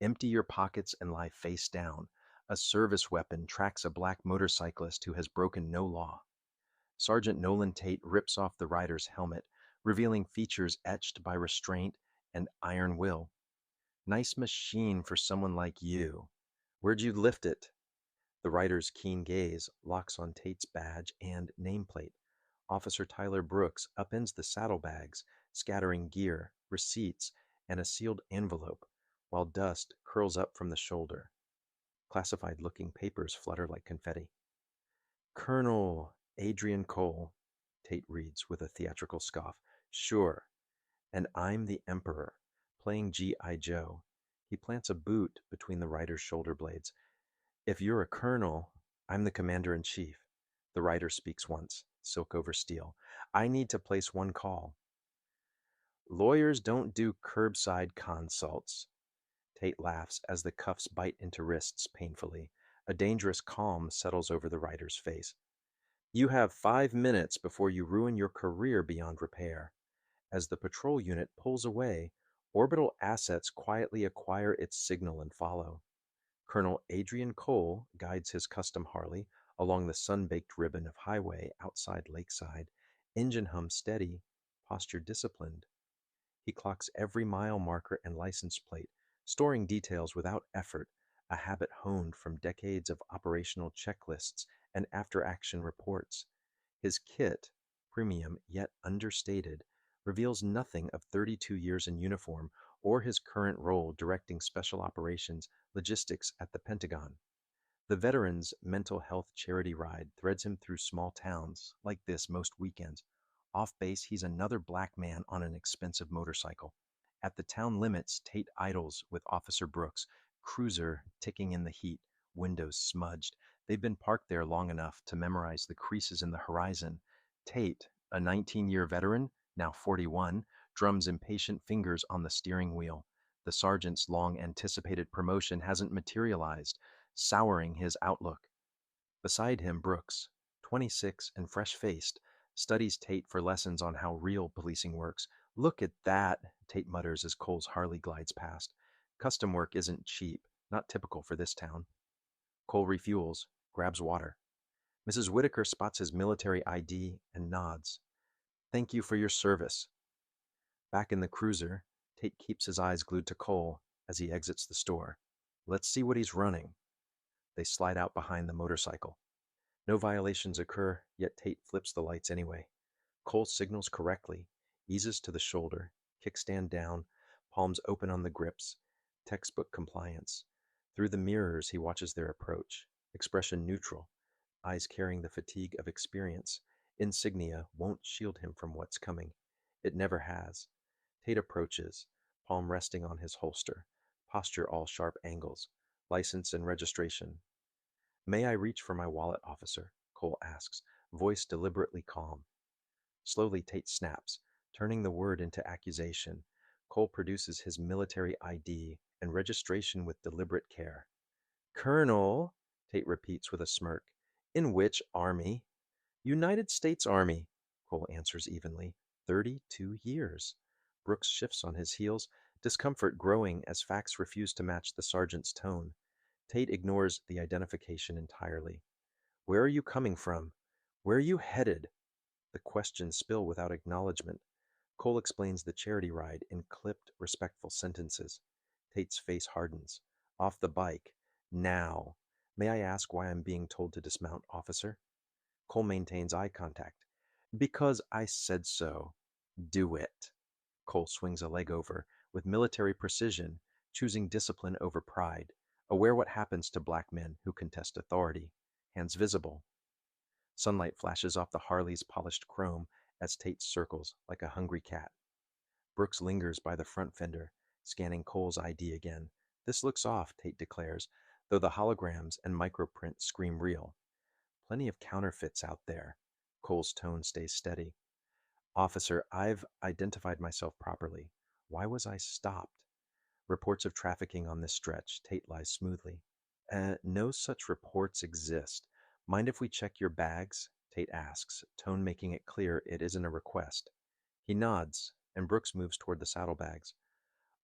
Empty your pockets and lie face down. A service weapon tracks a black motorcyclist who has broken no law. Sergeant Nolan Tate rips off the rider's helmet, revealing features etched by restraint and iron will. Nice machine for someone like you. Where'd you lift it? The rider's keen gaze locks on Tate's badge and nameplate. Officer Tyler Brooks upends the saddlebags, scattering gear, receipts, and a sealed envelope, while dust curls up from the shoulder. Classified looking papers flutter like confetti. Colonel Adrian Cole, Tate reads with a theatrical scoff. Sure, and I'm the Emperor, playing G.I. Joe. He plants a boot between the rider's shoulder blades. If you're a colonel, I'm the commander in chief. The rider speaks once, silk over steel. I need to place one call. Lawyers don't do curbside consults. Tate laughs as the cuffs bite into wrists painfully. A dangerous calm settles over the rider's face. You have 5 minutes before you ruin your career beyond repair. As the patrol unit pulls away, orbital assets quietly acquire its signal and follow. Colonel Adrian Cole guides his custom Harley along the sun-baked ribbon of highway outside Lakeside, engine hum steady, posture disciplined. He clocks every mile marker and license plate, storing details without effort, a habit honed from decades of operational checklists and after-action reports. His kit, premium yet understated, reveals nothing of 32 years in uniform or his current role directing special operations logistics at the Pentagon. The veteran's mental health charity ride threads him through small towns like this most weekends. Off base, he's another black man on an expensive motorcycle. At the town limits, Tate idles with Officer Brooks, cruiser ticking in the heat, windows smudged. They've been parked there long enough to memorize the creases in the horizon. Tate, a 19-year veteran, now 41, drums impatient fingers on the steering wheel. The sergeant's long anticipated promotion hasn't materialized, souring his outlook. Beside him, Brooks, 26 and fresh faced, studies Tate for lessons on how real policing works. Look at that, Tate mutters as Cole's Harley glides past. Custom work isn't cheap, not typical for this town. Cole refuels, grabs water. Mrs. Whitaker spots his military ID and nods. Thank you for your service. Back in the cruiser, Tate keeps his eyes glued to Cole as he exits the store. Let's see what he's running. They slide out behind the motorcycle. No violations occur, yet Tate flips the lights anyway. Cole signals correctly, eases to the shoulder, kickstand down, palms open on the grips, textbook compliance. Through the mirrors, he watches their approach, expression neutral, eyes carrying the fatigue of experience. Insignia won't shield him from what's coming. It never has. Tate approaches, palm resting on his holster, posture all sharp angles, license and registration. May I reach for my wallet, officer? Cole asks, voice deliberately calm. Slowly, Tate snaps, turning the word into accusation. Cole produces his military ID and registration with deliberate care. Colonel, Tate repeats with a smirk. In which army? United States Army, Cole answers evenly. 32 years. Brooks shifts on his heels, discomfort growing as facts refuse to match the sergeant's tone. Tate ignores the identification entirely. Where are you coming from? Where are you headed? The questions spill without acknowledgement. Cole explains the charity ride in clipped, respectful sentences. Tate's face hardens. Off the bike. Now. May I ask why I'm being told to dismount, officer? Cole maintains eye contact. Because I said so. Do it. Cole swings a leg over, with military precision, choosing discipline over pride, aware what happens to black men who contest authority. Hands visible. Sunlight flashes off the Harley's polished chrome as Tate circles like a hungry cat. Brooks lingers by the front fender, scanning Cole's ID again. This looks off, Tate declares, though the holograms and microprint scream real. Plenty of counterfeits out there. Cole's tone stays steady. Officer, I've identified myself properly. Why was I stopped? Reports of trafficking on this stretch. Tate lies smoothly. No such reports exist. Mind if we check your bags? Tate asks, tone making it clear it isn't a request. He nods, and Brooks moves toward the saddlebags.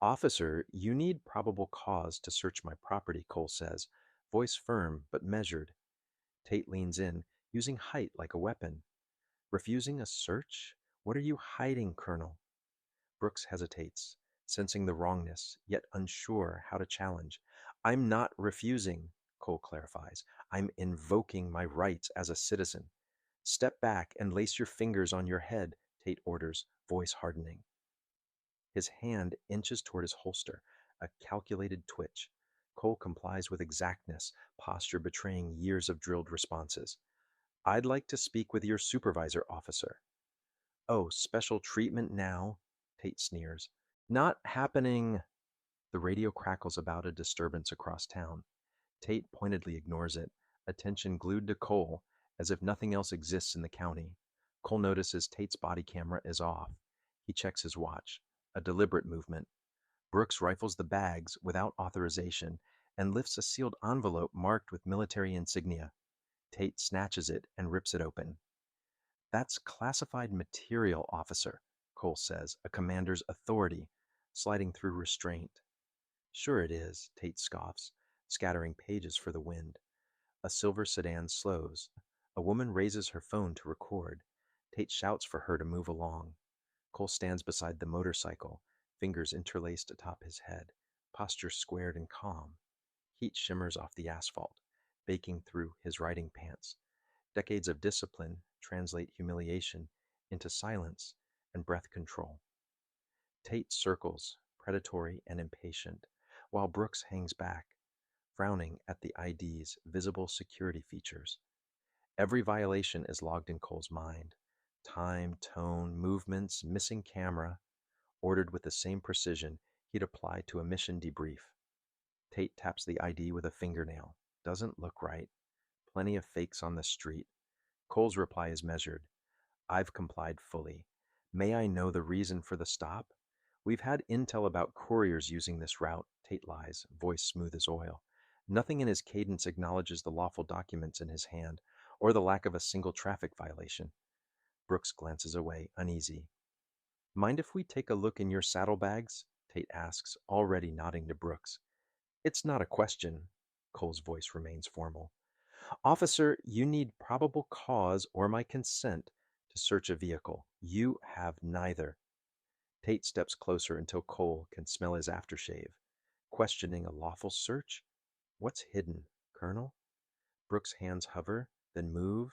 Officer, you need probable cause to search my property, Cole says, voice firm but measured. Tate leans in, using height like a weapon. Refusing a search? What are you hiding, Colonel? Brooks hesitates, sensing the wrongness, yet unsure how to challenge. I'm not refusing, Cole clarifies. I'm invoking my rights as a citizen. Step back and lace your fingers on your head, Tate orders, voice hardening. His hand inches toward his holster, a calculated twitch. Cole complies with exactness, posture betraying years of drilled responses. I'd like to speak with your supervisor, officer. Oh, special treatment now? Tate sneers. Not happening. The radio crackles about a disturbance across town. Tate pointedly ignores it, attention glued to Cole, as if nothing else exists in the county. Cole notices Tate's body camera is off. He checks his watch. A deliberate movement. Brooks rifles the bags without authorization and lifts a sealed envelope marked with military insignia. Tate snatches it and rips it open. That's classified material, officer, Cole says, a commander's authority, sliding through restraint. Sure it is, Tate scoffs, scattering pages for the wind. A silver sedan slows. A woman raises her phone to record. Tate shouts for her to move along. Cole stands beside the motorcycle, fingers interlaced atop his head, posture squared and calm. Heat shimmers off the asphalt, baking through his riding pants. Decades of discipline translate humiliation into silence and breath control. Tate circles, predatory and impatient, while Brooks hangs back, frowning at the ID's visible security features. Every violation is logged in Cole's mind. Time, tone, movements, missing camera, ordered with the same precision he'd apply to a mission debrief. Tate taps the ID with a fingernail. Doesn't look right. Plenty of fakes on the street. Cole's reply is measured. I've complied fully. May I know the reason for the stop? We've had intel about couriers using this route, Tate lies, voice smooth as oil. Nothing in his cadence acknowledges the lawful documents in his hand, or the lack of a single traffic violation. Brooks glances away, uneasy. Mind if we take a look in your saddlebags? Tate asks, already nodding to Brooks. It's not a question. Cole's voice remains formal. Officer, you need probable cause or my consent to search a vehicle. You have neither. Tate steps closer until Cole can smell his aftershave. Questioning a lawful search? What's hidden, Colonel? Brooks' hands hover, then move.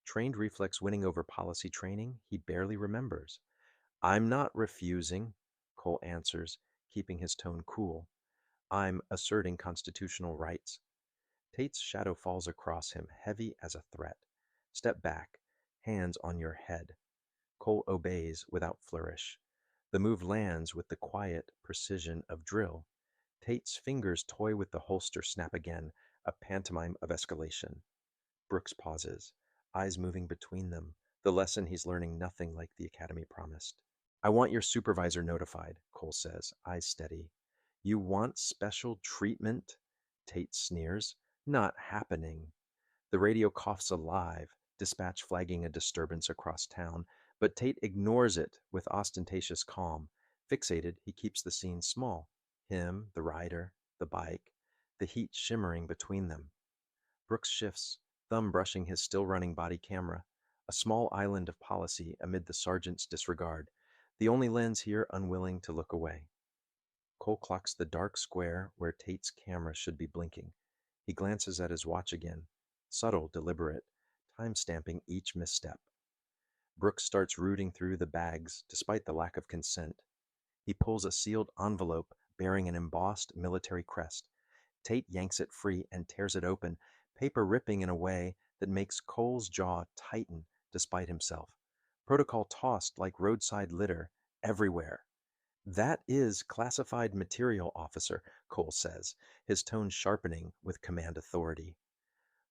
Trained reflex winning over policy training he barely remembers. I'm not refusing, Cole answers, keeping his tone cool. I'm asserting constitutional rights. Tate's shadow falls across him, heavy as a threat. Step back, hands on your head. Cole obeys without flourish. The move lands with the quiet precision of drill. Tate's fingers toy with the holster snap again, a pantomime of escalation. Brooks pauses, eyes moving between them, the lesson he's learning nothing like the academy promised. I want your supervisor notified, Cole says, eyes steady. You want special treatment? Tate sneers. Not happening. The radio coughs alive, dispatch flagging a disturbance across town, but Tate ignores it with ostentatious calm. Fixated, he keeps the scene small. Him, the rider, the bike, the heat shimmering between them. Brooks shifts, thumb brushing his still running body camera, a small island of policy amid the sergeant's disregard, the only lens here unwilling to look away. Cole clocks the dark square where Tate's camera should be blinking. He glances at his watch again, subtle, deliberate, time-stamping each misstep. Brooks starts rooting through the bags despite the lack of consent. He pulls a sealed envelope bearing an embossed military crest. Tate yanks it free and tears it open, paper ripping in a way that makes Cole's jaw tighten despite himself. Protocol tossed like roadside litter everywhere. That is classified material, officer, Cole says, his tone sharpening with command authority.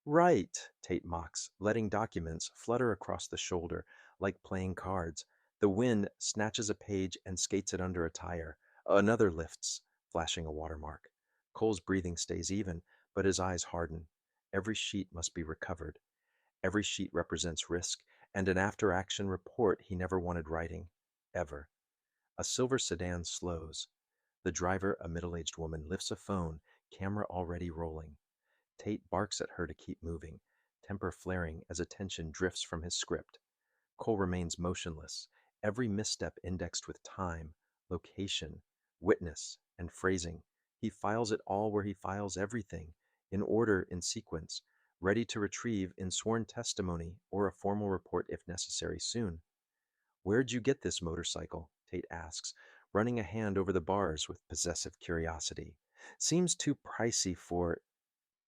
Right, Tate mocks, letting documents flutter across the shoulder like playing cards. The wind snatches a page and skates it under a tire. Another lifts, flashing a watermark. Cole's breathing stays even, but his eyes harden. Every sheet must be recovered. Every sheet represents risk and an after-action report he never wanted writing. Ever. A silver sedan slows. The driver, a middle-aged woman, lifts a phone, camera already rolling. Tate barks at her to keep moving, temper flaring as attention drifts from his script. Cole remains motionless, every misstep indexed with time, location, witness, and phrasing. He files it all where he files everything, in order, in sequence, ready to retrieve in sworn testimony or a formal report if necessary soon. Where'd you get this motorcycle? Tate asks, running a hand over the bars with possessive curiosity. Seems too pricey for.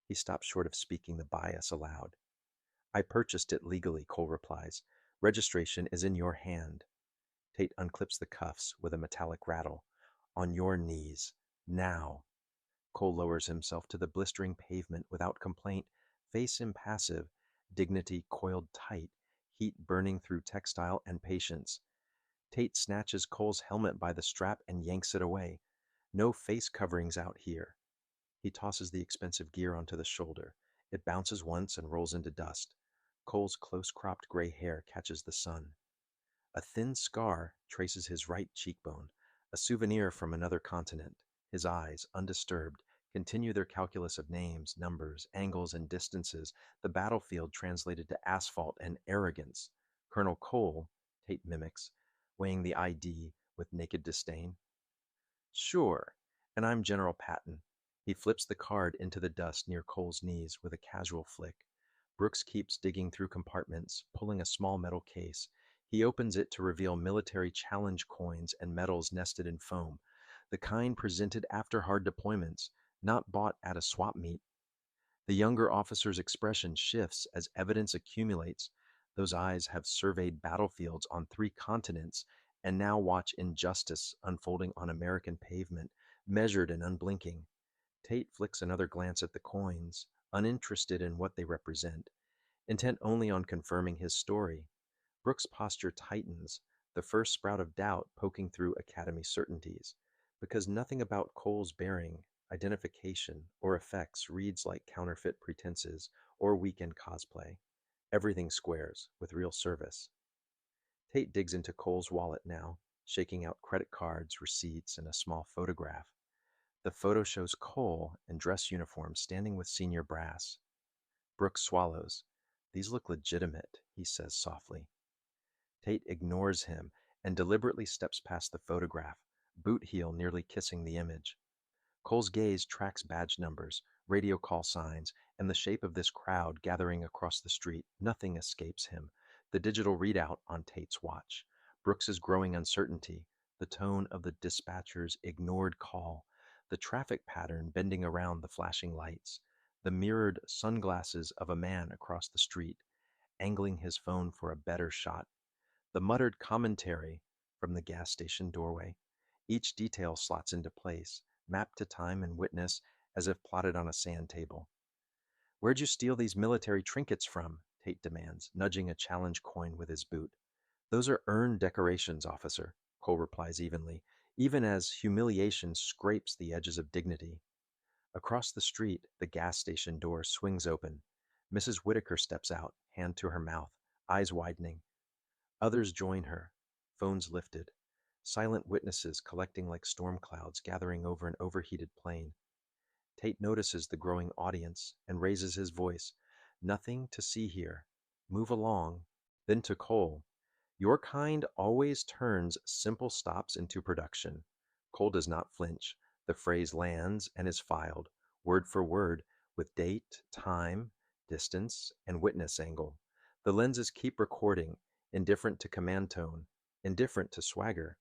He stops short of speaking the bias aloud. I purchased it legally, Cole replies. Registration is in your hand. Tate unclips the cuffs with a metallic rattle. On your knees. Now. Cole lowers himself to the blistering pavement without complaint, face impassive, dignity coiled tight, heat burning through textile and patience. Tate snatches Cole's helmet by the strap and yanks it away. No face coverings out here. He tosses the expensive gear onto the shoulder. It bounces once and rolls into dust. Cole's close-cropped gray hair catches the sun. A thin scar traces his right cheekbone, a souvenir from another continent. His eyes, undisturbed, continue their calculus of names, numbers, angles, and distances, the battlefield translated to asphalt and arrogance. Colonel Cole, Tate mimics, weighing the ID with naked disdain. Sure, and I'm General Patton. He flips the card into the dust near Cole's knees with a casual flick. Brooks keeps digging through compartments, pulling a small metal case. He opens it to reveal military challenge coins and medals nested in foam, the kind presented after hard deployments, not bought at a swap meet. The younger officer's expression shifts as evidence accumulates. Those eyes have surveyed battlefields on 3 continents and now watch injustice unfolding on American pavement, measured and unblinking. Tate flicks another glance at the coins, uninterested in what they represent, intent only on confirming his story. Brooks' posture tightens, the first sprout of doubt poking through Academy certainties, because nothing about Cole's bearing, identification, or effects reads like counterfeit pretenses or weekend cosplay. Everything squares, with real service. Tate digs into Cole's wallet now, shaking out credit cards, receipts, and a small photograph. The photo shows Cole in dress uniform standing with senior brass. Brooks swallows. These look legitimate, he says softly. Tate ignores him and deliberately steps past the photograph, boot heel nearly kissing the image. Cole's gaze tracks badge numbers, radio call signs, and the shape of this crowd gathering across the street. Nothing escapes him. The digital readout on Tate's watch. Brooks's growing uncertainty, the tone of the dispatcher's ignored call, the traffic pattern bending around the flashing lights, the mirrored sunglasses of a man across the street, angling his phone for a better shot, the muttered commentary from the gas station doorway. Each detail slots into place, mapped to time and witness as if plotted on a sand table. Where'd you steal these military trinkets from? Tate demands, nudging a challenge coin with his boot. Those are earned decorations, officer, Cole replies evenly, even as humiliation scrapes the edges of dignity. Across the street, the gas station door swings open. Mrs. Whitaker steps out, hand to her mouth, eyes widening. Others join her, phones lifted. Silent witnesses collecting like storm clouds gathering over an overheated plane. Tate notices the growing audience and raises his voice. Nothing to see here. Move along. Then to Cole. Your kind always turns simple stops into production. Cole does not flinch. The phrase lands and is filed, word for word, with date, time, distance, and witness angle. The lenses keep recording, indifferent to command tone, indifferent to swagger,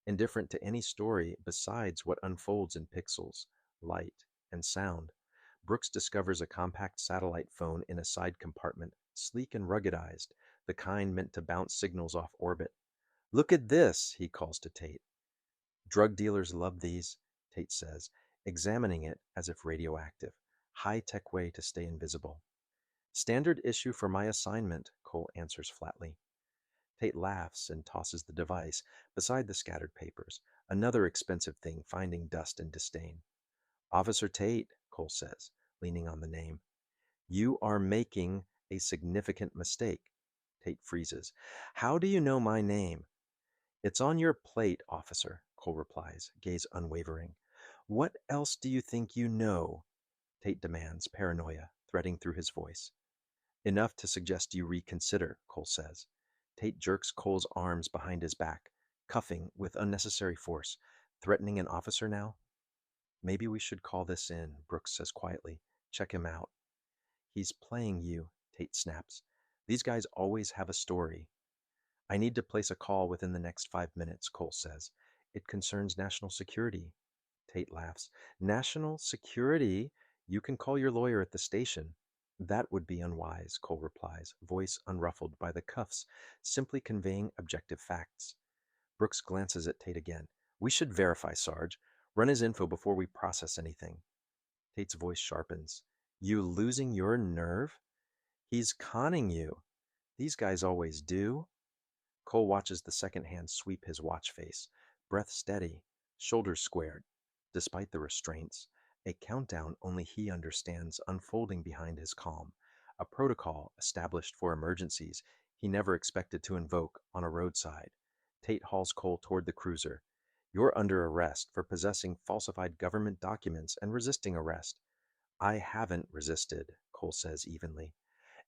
indifferent to any story besides what unfolds in pixels, light, and sound. Brooks discovers a compact satellite phone in a side compartment, sleek and ruggedized, the kind meant to bounce signals off orbit. Look at this, he calls to Tate. Drug dealers love these, Tate says, examining it as if radioactive. High-tech way to stay invisible. Standard issue for my assignment, Cole answers flatly. Tate laughs and tosses the device beside the scattered papers, another expensive thing finding dust and disdain. Officer Tate, Cole says, leaning on the name. You are making a significant mistake. Tate freezes. How do you know my name? It's on your plate, officer, Cole replies, gaze unwavering. What else do you think you know? Tate demands, paranoia threading through his voice. Enough to suggest you reconsider, Cole says. Tate jerks Cole's arms behind his back, cuffing with unnecessary force. Threatening an officer now? Maybe we should call this in, Brooks says quietly. Check him out. He's playing you, Tate snaps. These guys always have a story. I need to place a call within the next 5 minutes, Cole says. It concerns national security. Tate laughs. National security? You can call your lawyer at the station. That would be unwise, Cole replies, voice unruffled by the cuffs, simply conveying objective facts. Brooks glances at Tate again. We should verify, Sarge. Run his info before we process anything. Tate's voice sharpens. You losing your nerve? He's conning you. These guys always do. Cole watches the second hand sweep his watch face, breath steady, shoulders squared. Despite the restraints, a countdown only he understands unfolding behind his calm, a protocol established for emergencies he never expected to invoke on a roadside. Tate hauls Cole toward the cruiser. You're under arrest for possessing falsified government documents and resisting arrest. I haven't resisted, Cole says evenly,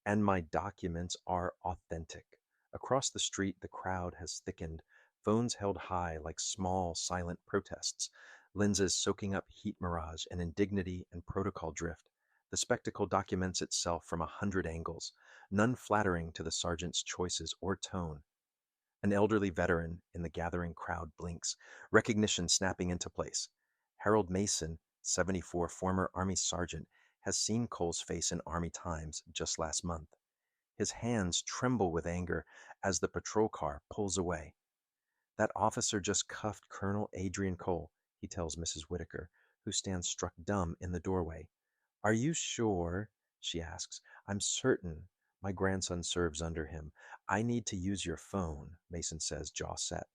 and my documents are authentic. Across the street, the crowd has thickened, phones held high like small, silent protests, lenses soaking up heat mirage and indignity and protocol drift. The spectacle documents itself from 100 angles, none flattering to the sergeant's choices or tone. An elderly veteran in the gathering crowd blinks, recognition snapping into place. Harold Mason, 74, former Army sergeant, has seen Cole's face in Army Times just last month. His hands tremble with anger as the patrol car pulls away. That officer just cuffed Colonel Adrian Cole, he tells Mrs. Whitaker, who stands struck dumb in the doorway. Are you sure? She asks. I'm certain. My grandson serves under him. I need to use your phone, Mason says, jaw set.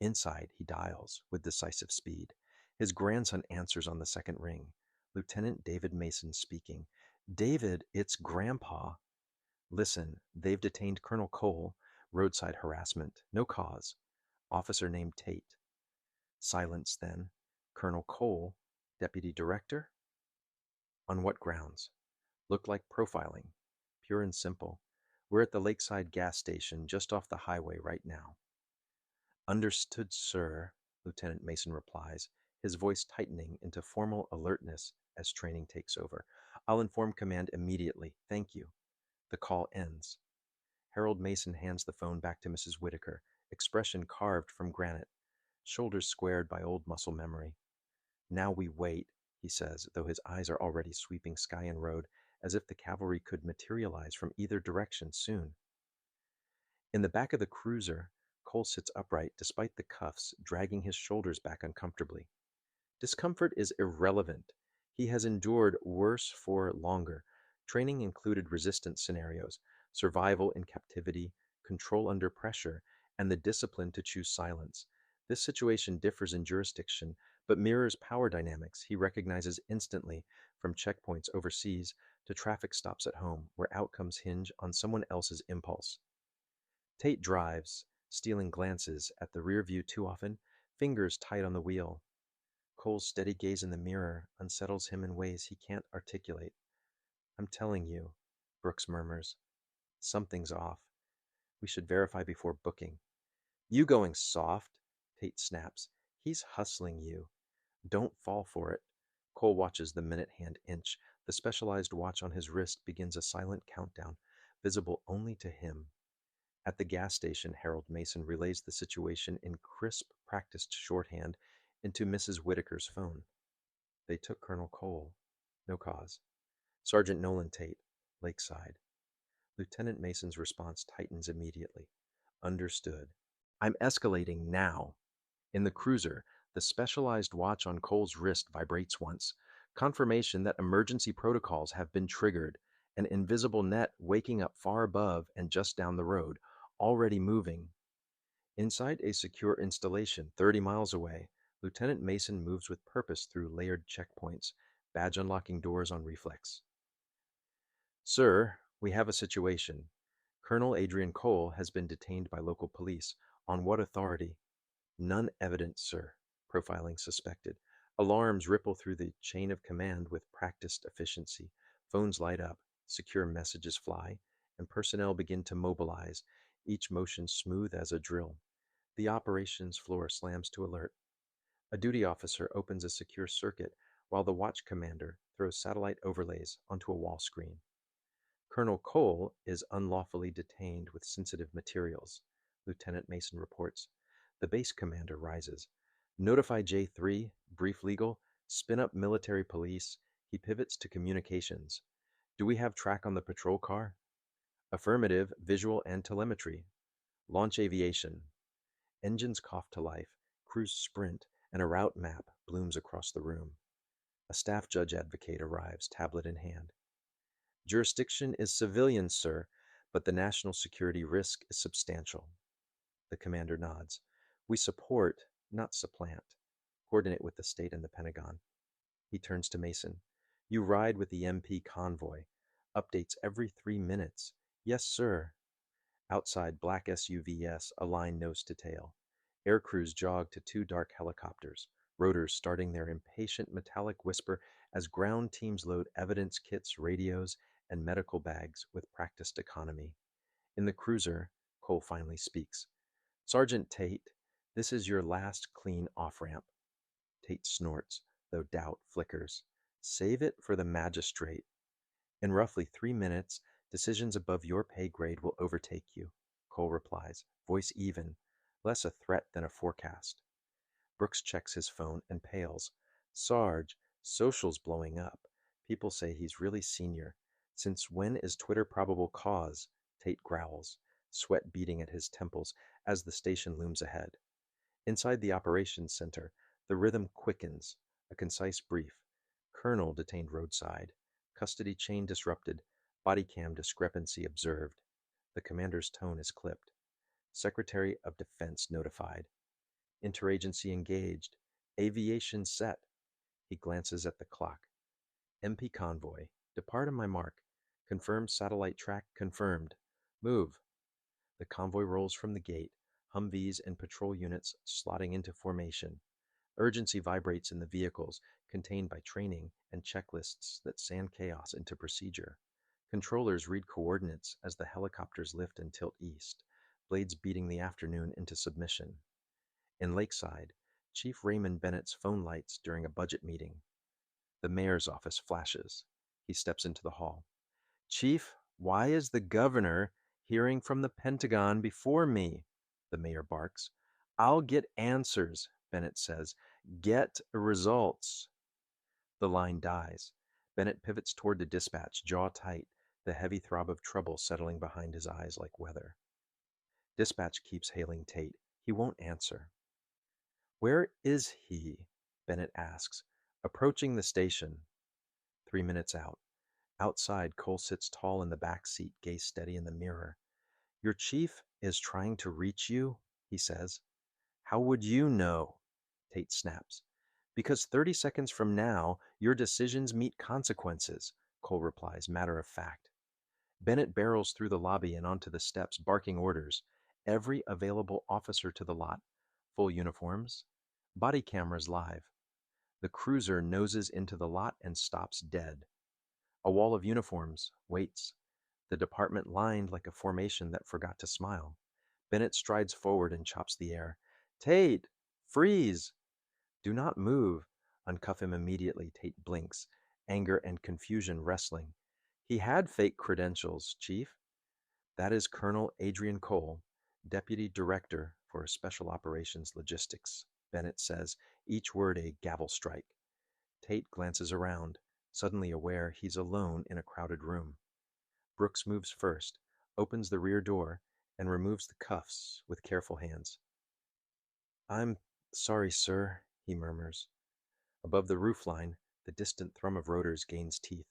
Inside, he dials with decisive speed. His grandson answers on the second ring. Lieutenant David Mason speaking. David, it's Grandpa. Listen, they've detained Colonel Cole. Roadside harassment. No cause. Officer named Tate. Silence then. Colonel Cole, Deputy Director? On what grounds? Looked like profiling. Pure and simple. We're at the Lakeside gas station just off the highway right now. Understood, sir, Lieutenant Mason replies, his voice tightening into formal alertness as training takes over. I'll inform command immediately. Thank you. The call ends. Harold Mason hands the phone back to Mrs. Whitaker, expression carved from granite, shoulders squared by old muscle memory. Now we wait, he says, though his eyes are already sweeping sky and road, as if the cavalry could materialize from either direction soon. In the back of the cruiser, Cole sits upright despite the cuffs, dragging his shoulders back uncomfortably. Discomfort is irrelevant. He has endured worse for longer. Training included resistance scenarios, survival in captivity, control under pressure, and the discipline to choose silence. This situation differs in jurisdiction, but mirrors power dynamics he recognizes instantly, from checkpoints overseas to traffic stops at home, where outcomes hinge on someone else's impulse. Tate drives, stealing glances at the rear view too often, fingers tight on the wheel. Cole's steady gaze in the mirror unsettles him in ways he can't articulate. I'm telling you, Brooks murmurs. Something's off. We should verify before booking. You going soft? Tate snaps. He's hustling you. Don't fall for it. Cole watches the minute hand inch. The specialized watch on his wrist begins a silent countdown, visible only to him. At the gas station, Harold Mason relays the situation in crisp, practiced shorthand into Mrs. Whitaker's phone. They took Colonel Cole. No cause. Sergeant Nolan Tate, Lakeside. Lieutenant Mason's response tightens immediately. Understood. I'm escalating now. In the cruiser, the specialized watch on Cole's wrist vibrates once. Confirmation that emergency protocols have been triggered. An invisible net waking up far above and just down the road, already moving. Inside a secure installation 30 miles away, Lieutenant Mason moves with purpose through layered checkpoints, badge unlocking doors on reflex. Sir, we have a situation. Colonel Adrian Cole has been detained by local police. On what authority? None evident, sir. Profiling suspected. Alarms ripple through the chain of command with practiced efficiency. Phones light up, secure messages fly, and personnel begin to mobilize, each motion smooth as a drill. The operations floor slams to alert. A duty officer opens a secure circuit while the watch commander throws satellite overlays onto a wall screen. Colonel Cole is unlawfully detained with sensitive materials, Lieutenant Mason reports. The base commander rises. Notify J3, brief legal, spin up military police. He pivots to communications. Do we have track on the patrol car? Affirmative, visual and telemetry. Launch aviation. Engines cough to life, crews sprint, and a route map blooms across the room. A staff judge advocate arrives, tablet in hand. Jurisdiction is civilian, sir, but the national security risk is substantial. The commander nods. We support, not supplant. Coordinate with the state and the Pentagon. He turns to Mason. You ride with the MP convoy. Updates every 3 minutes. Yes, sir. Outside, black SUVs align nose to tail. Air crews jog to two dark helicopters, rotors starting their impatient metallic whisper as ground teams load evidence kits, radios, and medical bags with practiced economy. In the cruiser, Cole finally speaks. Sergeant Tate, this is your last clean off-ramp. Tate snorts, though doubt flickers. Save it for the magistrate. In roughly 3 minutes, decisions above your pay grade will overtake you, Cole replies, voice even, less a threat than a forecast. Brooks checks his phone and pales. Sarge, social's blowing up. People say he's really senior. Since when is Twitter probable cause? Tate growls, sweat beating at his temples as the station looms ahead. Inside the operations center, the rhythm quickens, a concise brief. Colonel detained roadside. Custody chain disrupted. Body cam discrepancy observed. The commander's tone is clipped. Secretary of Defense notified. Interagency engaged. Aviation set. He glances at the clock. MP convoy. Depart on my mark. Confirmed satellite track confirmed. Move. The convoy rolls from the gate, Humvees and patrol units slotting into formation. Urgency vibrates in the vehicles, contained by training and checklists that sand chaos into procedure. Controllers read coordinates as the helicopters lift and tilt east, blades beating the afternoon into submission. In Lakeside, Chief Raymond Bennett's phone lights during a budget meeting. The mayor's office flashes. He steps into the hall. Chief, why is the governor hearing from the Pentagon before me? The mayor barks. I'll get answers, Bennett says. Get results. The line dies. Bennett pivots toward the dispatch, jaw tight, the heavy throb of trouble settling behind his eyes like weather. Dispatch keeps hailing Tate. He won't answer. Where is he? Bennett asks. Approaching the station. 3 minutes out. Outside, Cole sits tall in the back seat, gaze steady in the mirror. Your chief is trying to reach you, he says. How would you know? Tate snaps. Because 30 seconds from now, your decisions meet consequences, Cole replies, matter of fact. Bennett barrels through the lobby and onto the steps, barking orders. Every available officer to the lot. Full uniforms. Body cameras live. The cruiser noses into the lot and stops dead. A wall of uniforms waits, the department lined like a formation that forgot to smile. Bennett strides forward and chops the air. Tate! Freeze! Do not move. Uncuff him immediately, Tate blinks, anger and confusion wrestling. He had fake credentials, Chief. That is Colonel Adrian Cole, Deputy Director for Special Operations Logistics, Bennett says, each word a gavel strike. Tate glances around, suddenly aware he's alone in a crowded room. Brooks moves first, opens the rear door, and removes the cuffs with careful hands. I'm sorry, sir, he murmurs. Above the roofline, the distant thrum of rotors gains teeth.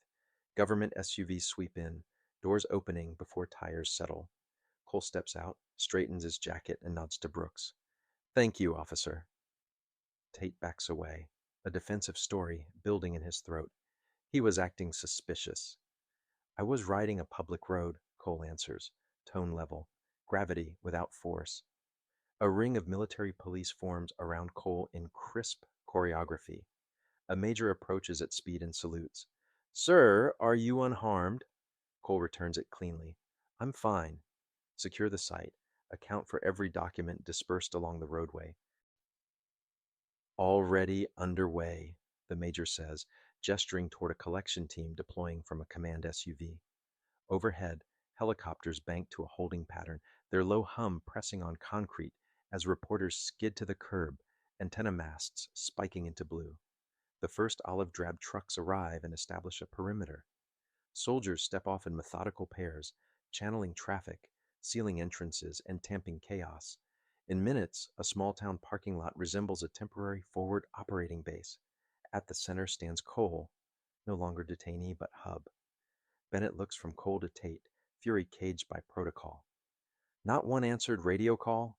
Government SUVs sweep in, doors opening before tires settle. Cole steps out, straightens his jacket, and nods to Brooks. Thank you, officer. Tate backs away, a defensive story building in his throat. He was acting suspicious. I was riding a public road, Cole answers, tone level, gravity without force. A ring of military police forms around Cole in crisp choreography. A major approaches at speed and salutes. Sir, are you unharmed? Cole returns it cleanly. I'm fine. Secure the site. Account for every document dispersed along the roadway. Already underway, the major says, gesturing toward a collection team deploying from a command SUV. Overhead, helicopters bank to a holding pattern, their low hum pressing on concrete as reporters skid to the curb, antenna masts spiking into blue. The first olive drab trucks arrive and establish a perimeter. Soldiers step off in methodical pairs, channeling traffic, sealing entrances, and tamping chaos. In minutes, a small town parking lot resembles a temporary forward operating base. At the center stands Cole, no longer detainee but hub. Bennett looks from Cole to Tate, fury caged by protocol. Not one answered radio call?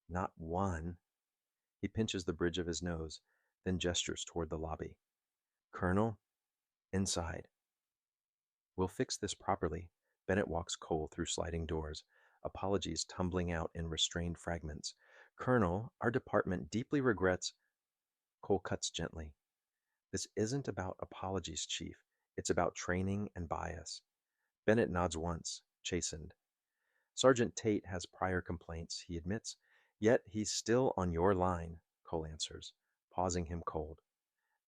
Not one. He pinches the bridge of his nose, then gestures toward the lobby. Colonel, inside. We'll fix this properly. Bennett walks Cole through sliding doors, apologies tumbling out in restrained fragments. Colonel, our department deeply regrets. Cole cuts gently. This isn't about apologies, Chief. It's about training and bias. Bennett nods once, chastened. Sergeant Tate has prior complaints, he admits. Yet he's still on your line, Cole answers, pausing him cold.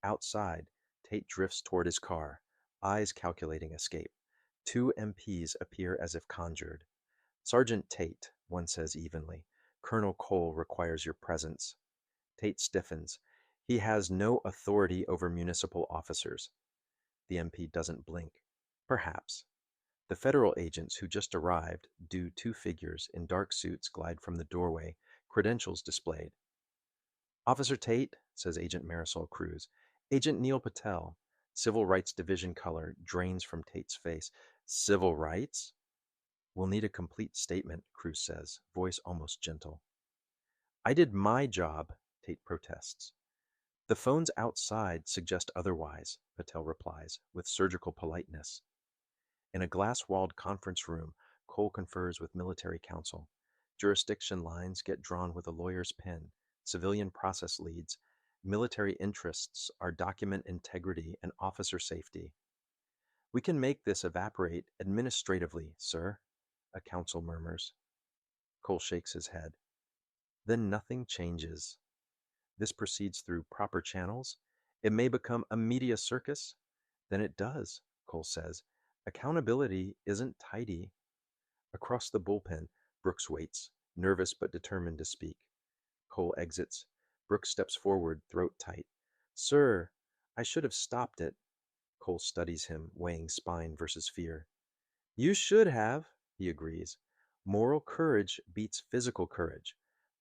Outside, Tate drifts toward his car, eyes calculating escape. Two MPs appear as if conjured. Sergeant Tate, one says evenly. Colonel Cole requires your presence. Tate stiffens. He has no authority over municipal officers. The MP doesn't blink. Perhaps. The federal agents who just arrived, do two figures in dark suits glide from the doorway, credentials displayed. Officer Tate, says Agent Marisol Cruz. Agent Neil Patel, Civil Rights Division color drains from Tate's face. Civil rights? We'll need a complete statement, Cruz says, voice almost gentle. I did my job, Tate protests. The phones outside suggest otherwise, Patel replies, with surgical politeness. In a glass-walled conference room, Cole confers with military counsel. Jurisdiction lines get drawn with a lawyer's pen. Civilian process leads. Military interests are document integrity and officer safety. We can make this evaporate administratively, sir, a counsel murmurs. Cole shakes his head. Then nothing changes. This proceeds through proper channels. It may become a media circus. Then it does, Cole says. Accountability isn't tidy. Across the bullpen, Brooks waits, nervous but determined to speak. Cole exits. Brooks steps forward, throat tight. Sir, I should have stopped it. Cole studies him, weighing spine versus fear. You should have, he agrees. Moral courage beats physical courage.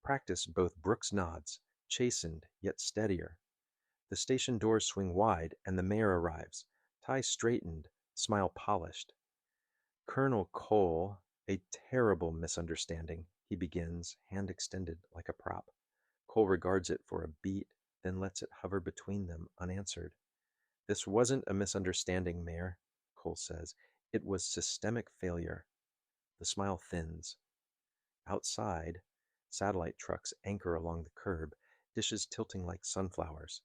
Practice both. Brooks nods, chastened yet steadier. The station doors swing wide and the mayor arrives, tie straightened, smile polished. Colonel Cole, a terrible misunderstanding, he begins, hand extended like a prop. Cole regards it for a beat, then lets it hover between them, unanswered. This wasn't a misunderstanding, Mayor, Cole says. It was systemic failure. The smile thins. Outside, satellite trucks anchor along the curb, dishes tilting like sunflowers.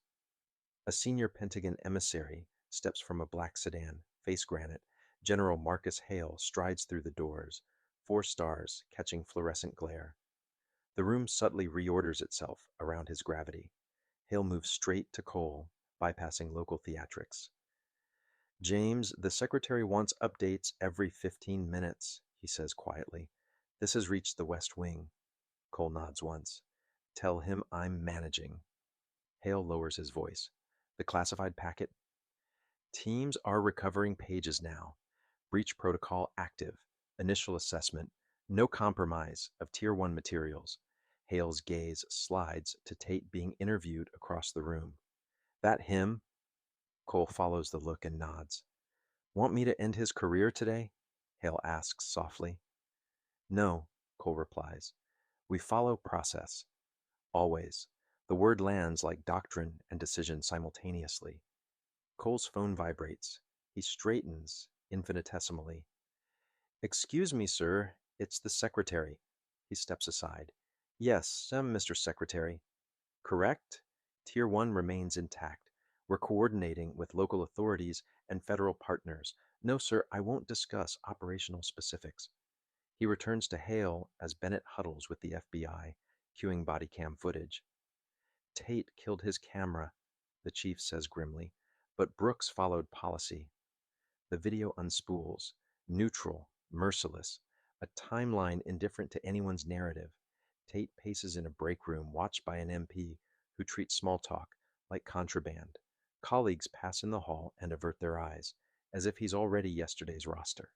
A senior Pentagon emissary steps from a black sedan, face granite. General Marcus Hale strides through the doors, 4 stars catching fluorescent glare. The room subtly reorders itself around his gravity. Hale moves straight to Cole, bypassing local theatrics. James, the secretary wants updates every 15 minutes, he says quietly. This has reached the West Wing. Cole nods once. Tell him I'm managing. Hale lowers his voice. The classified packet. Teams are recovering pages now. Breach protocol active. Initial assessment. No compromise of Tier 1 materials. Hale's gaze slides to Tate being interviewed across the room. That him? Cole follows the look and nods. Want me to end his career today? Hale asks softly. No, Cole replies. We follow process. Always. The word lands like doctrine and decision simultaneously. Cole's phone vibrates. He straightens infinitesimally. Excuse me, sir. It's the secretary. He steps aside. Yes, Mr. Secretary. Correct? Tier 1 remains intact. We're coordinating with local authorities and federal partners. No, sir, I won't discuss operational specifics. He returns to Hale as Bennett huddles with the FBI, cueing body cam footage. Tate killed his camera, the chief says grimly, but Brooks followed policy. The video unspools, neutral, merciless, a timeline indifferent to anyone's narrative. Tate paces in a break room watched by an MP who treats small talk like contraband. Colleagues pass in the hall and avert their eyes, as if he's already yesterday's roster.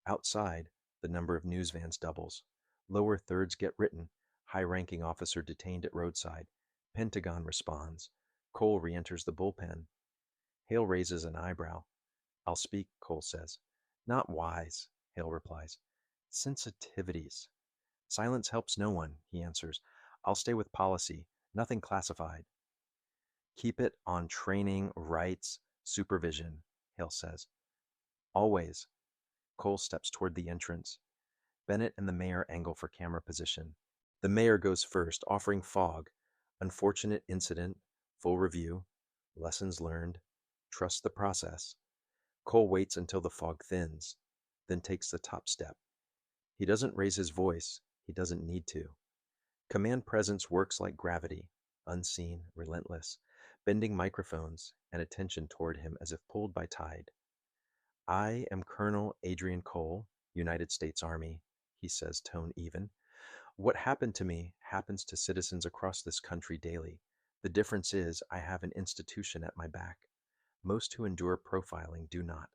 Outside, the number of news vans doubles. Lower thirds get written. High-ranking officer detained at roadside. Pentagon responds. Cole re-enters the bullpen. Hale raises an eyebrow. I'll speak, Cole says. Not wise, Hale replies. Sensitivities. Silence helps no one, he answers. I'll stay with policy. Nothing classified. Keep it on training, rights, supervision, Hale says. Always. Cole steps toward the entrance. Bennett and the mayor angle for camera position. The mayor goes first, offering fog. Unfortunate incident, full review, lessons learned, trust the process. Cole waits until the fog thins, then takes the top step. He doesn't raise his voice, he doesn't need to. Command presence works like gravity, unseen, relentless, bending microphones and attention toward him as if pulled by tide. I am Colonel Adrian Cole, United States Army, he says, tone even. What happened to me happens to citizens across this country daily. The difference is I have an institution at my back. Most who endure profiling do not.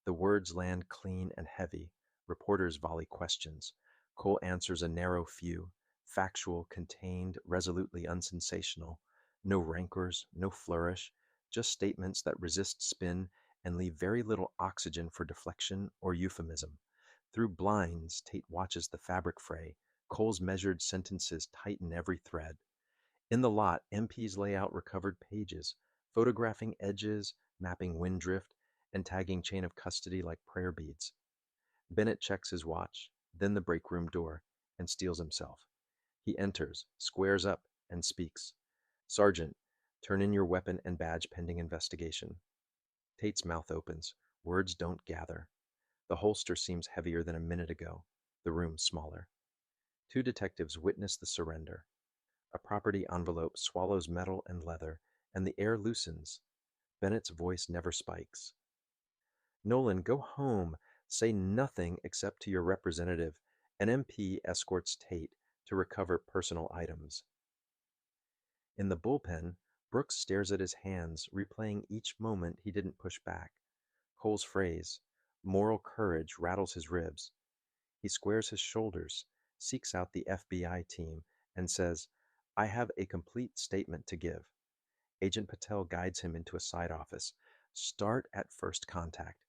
The words land clean and heavy. Reporters volley questions. Cole answers a narrow few, factual, contained, resolutely unsensational. No rancors, no flourish, just statements that resist spin and leave very little oxygen for deflection or euphemism. Through blinds, Tate watches the fabric fray. Cole's measured sentences tighten every thread. In the lot, MPs lay out recovered pages, photographing edges, mapping wind drift, and tagging chain of custody like prayer beads. Bennett checks his watch, then the break room door, and steels himself. He enters, squares up, and speaks. Sergeant, turn in your weapon and badge pending investigation. Tate's mouth opens. Words don't gather. The holster seems heavier than a minute ago. The room smaller. Two detectives witness the surrender. A property envelope swallows metal and leather, and the air loosens. Bennett's voice never spikes. Nolan, go home. Say nothing except to your representative. An MP escorts Tate to recover personal items. In the bullpen, Brooks stares at his hands, replaying each moment he didn't push back. Cole's phrase, moral courage, rattles his ribs. He squares his shoulders, seeks out the FBI team, and says, I have a complete statement to give. Agent Patel guides him into a side office. Start at first contact.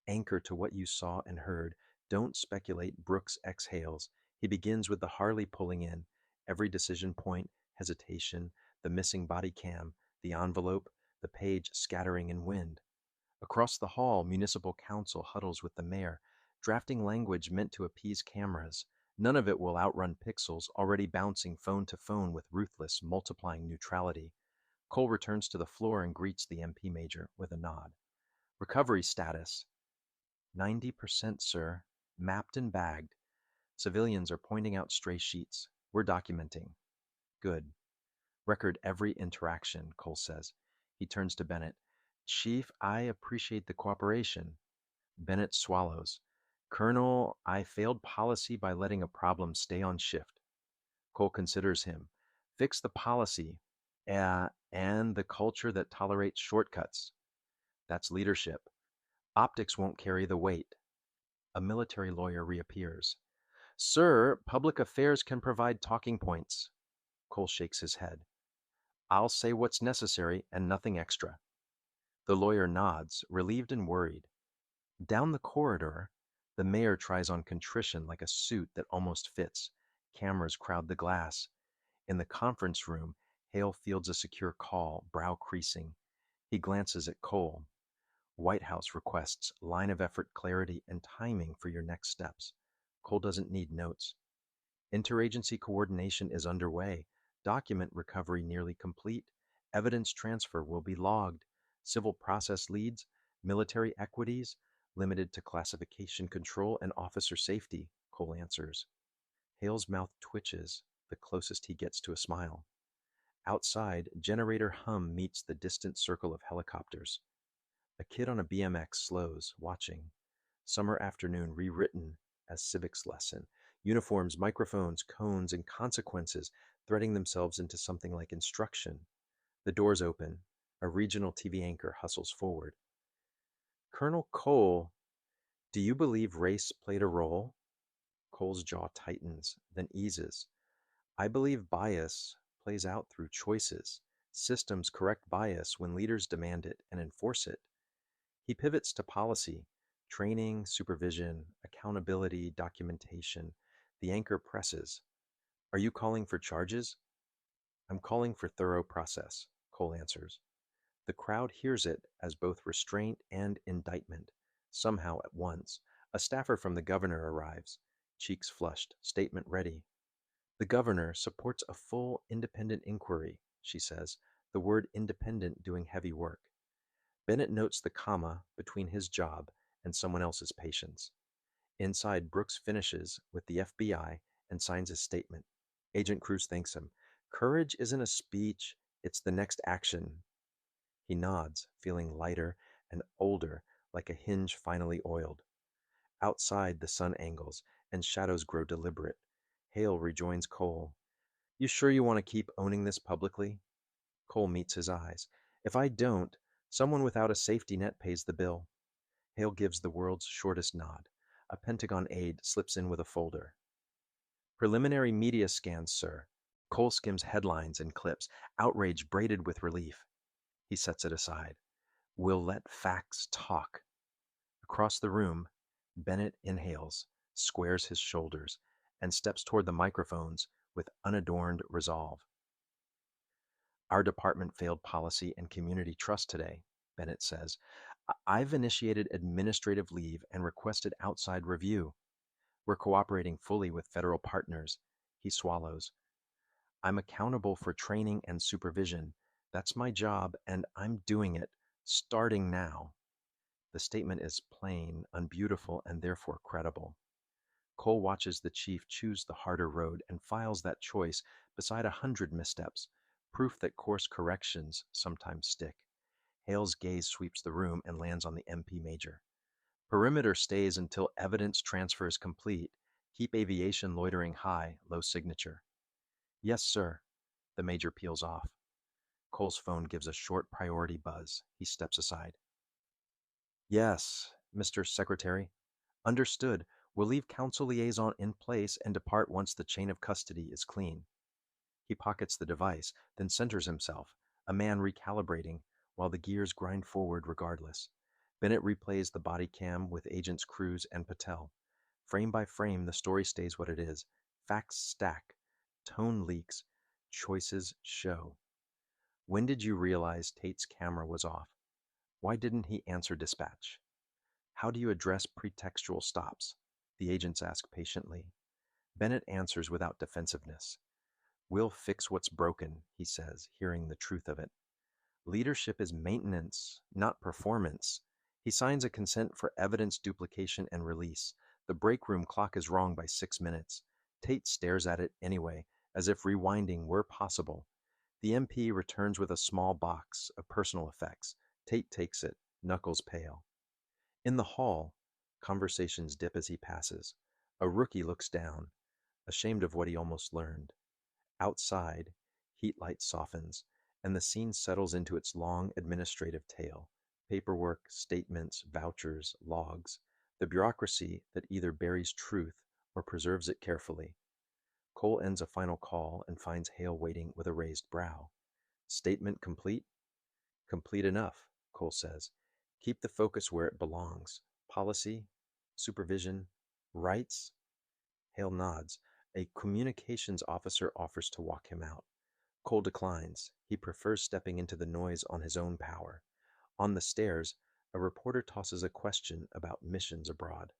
Anchor to what you saw and heard. Don't speculate. Brooks exhales. He begins with the Harley pulling in. Every decision point, hesitation, the missing body cam, the envelope, the page scattering in wind. Across the hall, municipal council huddles with the mayor, drafting language meant to appease cameras. None of it will outrun pixels, already bouncing phone to phone with ruthless, multiplying neutrality. Cole returns to the floor and greets the MP major with a nod. Recovery status. 90%, sir. Mapped and bagged. Civilians are pointing out stray sheets. We're documenting. Good. Record every interaction, Cole says. He turns to Bennett. Chief, I appreciate the cooperation. Bennett swallows. Colonel, I failed policy by letting a problem stay on shift. Cole considers him. Fix the policy and the culture that tolerates shortcuts. That's leadership. Optics won't carry the weight. A military lawyer reappears. Sir, public affairs can provide talking points. Cole shakes his head. I'll say what's necessary and nothing extra. The lawyer nods, relieved and worried. Down the corridor, the mayor tries on contrition like a suit that almost fits. Cameras crowd the glass. In the conference room, Hale fields a secure call, brow creasing. He glances at Cole. White House requests line of effort clarity and timing for your next steps. Cole doesn't need notes. Interagency coordination is underway. Document recovery nearly complete. Evidence transfer will be logged. Civil process leads, military equities, limited to classification control and officer safety, Cole answers. Hale's mouth twitches, the closest he gets to a smile. Outside, generator hum meets the distant circle of helicopters. A kid on a BMX slows, watching. Summer afternoon rewritten as civics lesson. Uniforms, microphones, cones, and consequences threading themselves into something like instruction. The doors open. A regional TV anchor hustles forward. Colonel Cole, do you believe race played a role? Cole's jaw tightens, then eases. I believe bias plays out through choices. Systems correct bias when leaders demand it and enforce it. He pivots to policy, training, supervision, accountability, documentation. The anchor presses. Are you calling for charges? I'm calling for thorough process, Cole answers. The crowd hears it as both restraint and indictment, somehow at once. A staffer from the governor arrives, cheeks flushed, statement ready. The governor supports a full independent inquiry, she says, the word independent doing heavy work. Bennett notes the comma between his job and someone else's patience. Inside, Brooks finishes with the FBI and signs his statement. Agent Cruz thanks him. Courage isn't a speech, it's the next action. He nods, feeling lighter and older, like a hinge finally oiled. Outside, the sun angles, and shadows grow deliberate. Hale rejoins Cole. You sure you want to keep owning this publicly? Cole meets his eyes. If I don't, someone without a safety net pays the bill. Hale gives the world's shortest nod. A Pentagon aide slips in with a folder. Preliminary media scans, sir. Cole skims headlines and clips, outrage braided with relief. He sets it aside. We'll let facts talk. Across the room, Bennett inhales, squares his shoulders, and steps toward the microphones with unadorned resolve. Our department failed policy and community trust today, Bennett says. I've initiated administrative leave and requested outside review. We're cooperating fully with federal partners. He swallows. I'm accountable for training and supervision. That's my job, and I'm doing it, starting now. The statement is plain, unbeautiful, and therefore credible. Cole watches the chief choose the harder road and files that choice beside 100 missteps, proof that course corrections sometimes stick. Hale's gaze sweeps the room and lands on the MP major. Perimeter stays until evidence transfer is complete. Keep aviation loitering high, low signature. Yes, sir. The major peels off. Cole's phone gives a short priority buzz. He steps aside. Yes, Mr. Secretary. Understood. We'll leave council liaison in place and depart once the chain of custody is clean. He pockets the device, then centers himself, a man recalibrating, while the gears grind forward regardless. Bennett replays the body cam with agents Cruz and Patel. Frame by frame, the story stays what it is. Facts stack, tone leaks, choices show. When did you realize Tate's camera was off? Why didn't he answer dispatch? How do you address pretextual stops? The agents ask patiently. Bennett answers without defensiveness. We'll fix what's broken, he says, hearing the truth of it. Leadership is maintenance, not performance. He signs a consent for evidence duplication and release. The break room clock is wrong by 6 minutes. Tate stares at it anyway, as if rewinding were possible. The MP returns with a small box of personal effects. Tate takes it, knuckles pale. In the hall, conversations dip as he passes. A rookie looks down, ashamed of what he almost learned. Outside, heat light softens, and the scene settles into its long administrative tale. Paperwork, statements, vouchers, logs, the bureaucracy that either buries truth or preserves it carefully. Cole ends a final call and finds Hale waiting with a raised brow. Statement complete? Complete enough, Cole says. Keep the focus where it belongs. Policy, supervision, rights? Hale nods. A communications officer offers to walk him out. Cole declines. He prefers stepping into the noise on his own power. On the stairs, a reporter tosses a question about missions abroad.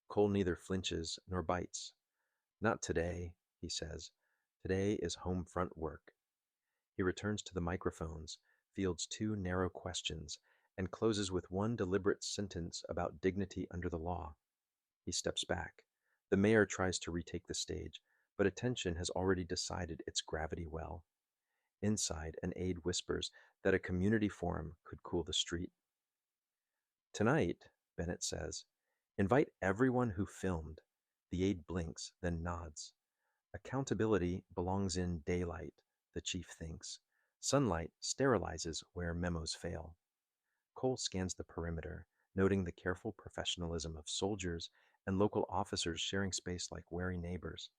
Cole neither flinches nor bites. Not today, he says. Today is home front work. He returns to the microphones, fields two narrow questions, and closes with one deliberate sentence about dignity under the law. He steps back. The mayor tries to retake the stage, but attention has already decided its gravity well. Inside, an aide whispers that a community forum could cool the street. Tonight, Bennett says, invite everyone who filmed. The aide blinks, then nods. Accountability belongs in daylight, the chief thinks. Sunlight sterilizes where memos fail. Cole scans the perimeter, noting the careful professionalism of soldiers and local officers sharing space like wary neighbors.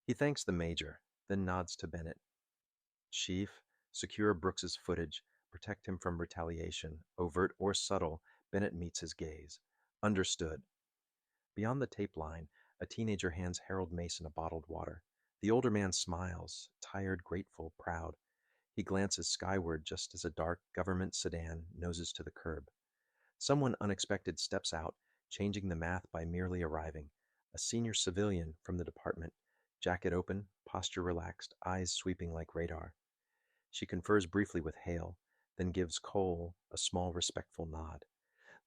He thanks the major, then nods to Bennett. Chief, secure Brooks's footage, protect him from retaliation, overt or subtle. Bennett meets his gaze. Understood. Beyond the tape line, a teenager hands Harold Mason a bottled water. The older man smiles, tired, grateful, proud. He glances skyward just as a dark government sedan noses to the curb. Someone unexpected steps out, changing the math by merely arriving. A senior civilian from the department, jacket open, posture relaxed, eyes sweeping like radar. She confers briefly with Hale, then gives Cole a small, respectful nod.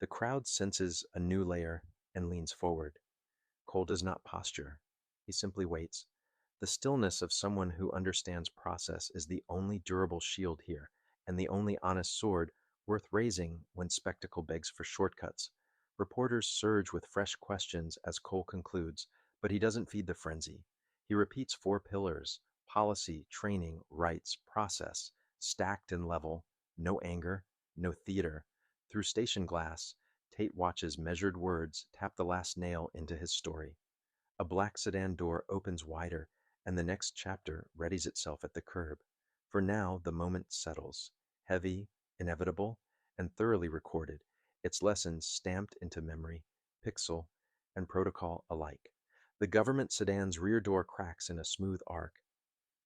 The crowd senses a new layer and leans forward. Cole does not posture. He simply waits. The stillness of someone who understands process is the only durable shield here, and the only honest sword worth raising when spectacle begs for shortcuts. Reporters surge with fresh questions as Cole concludes, but he doesn't feed the frenzy. He repeats four pillars: policy, training, rights, process, stacked and level, no anger, no theater. Through station glass, Tate watches measured words tap the last nail into his story. A black sedan door opens wider, and the next chapter readies itself at the curb. For now, the moment settles, heavy, inevitable, and thoroughly recorded, its lessons stamped into memory, pixel, and protocol alike. The government sedan's rear door cracks in a smooth arc.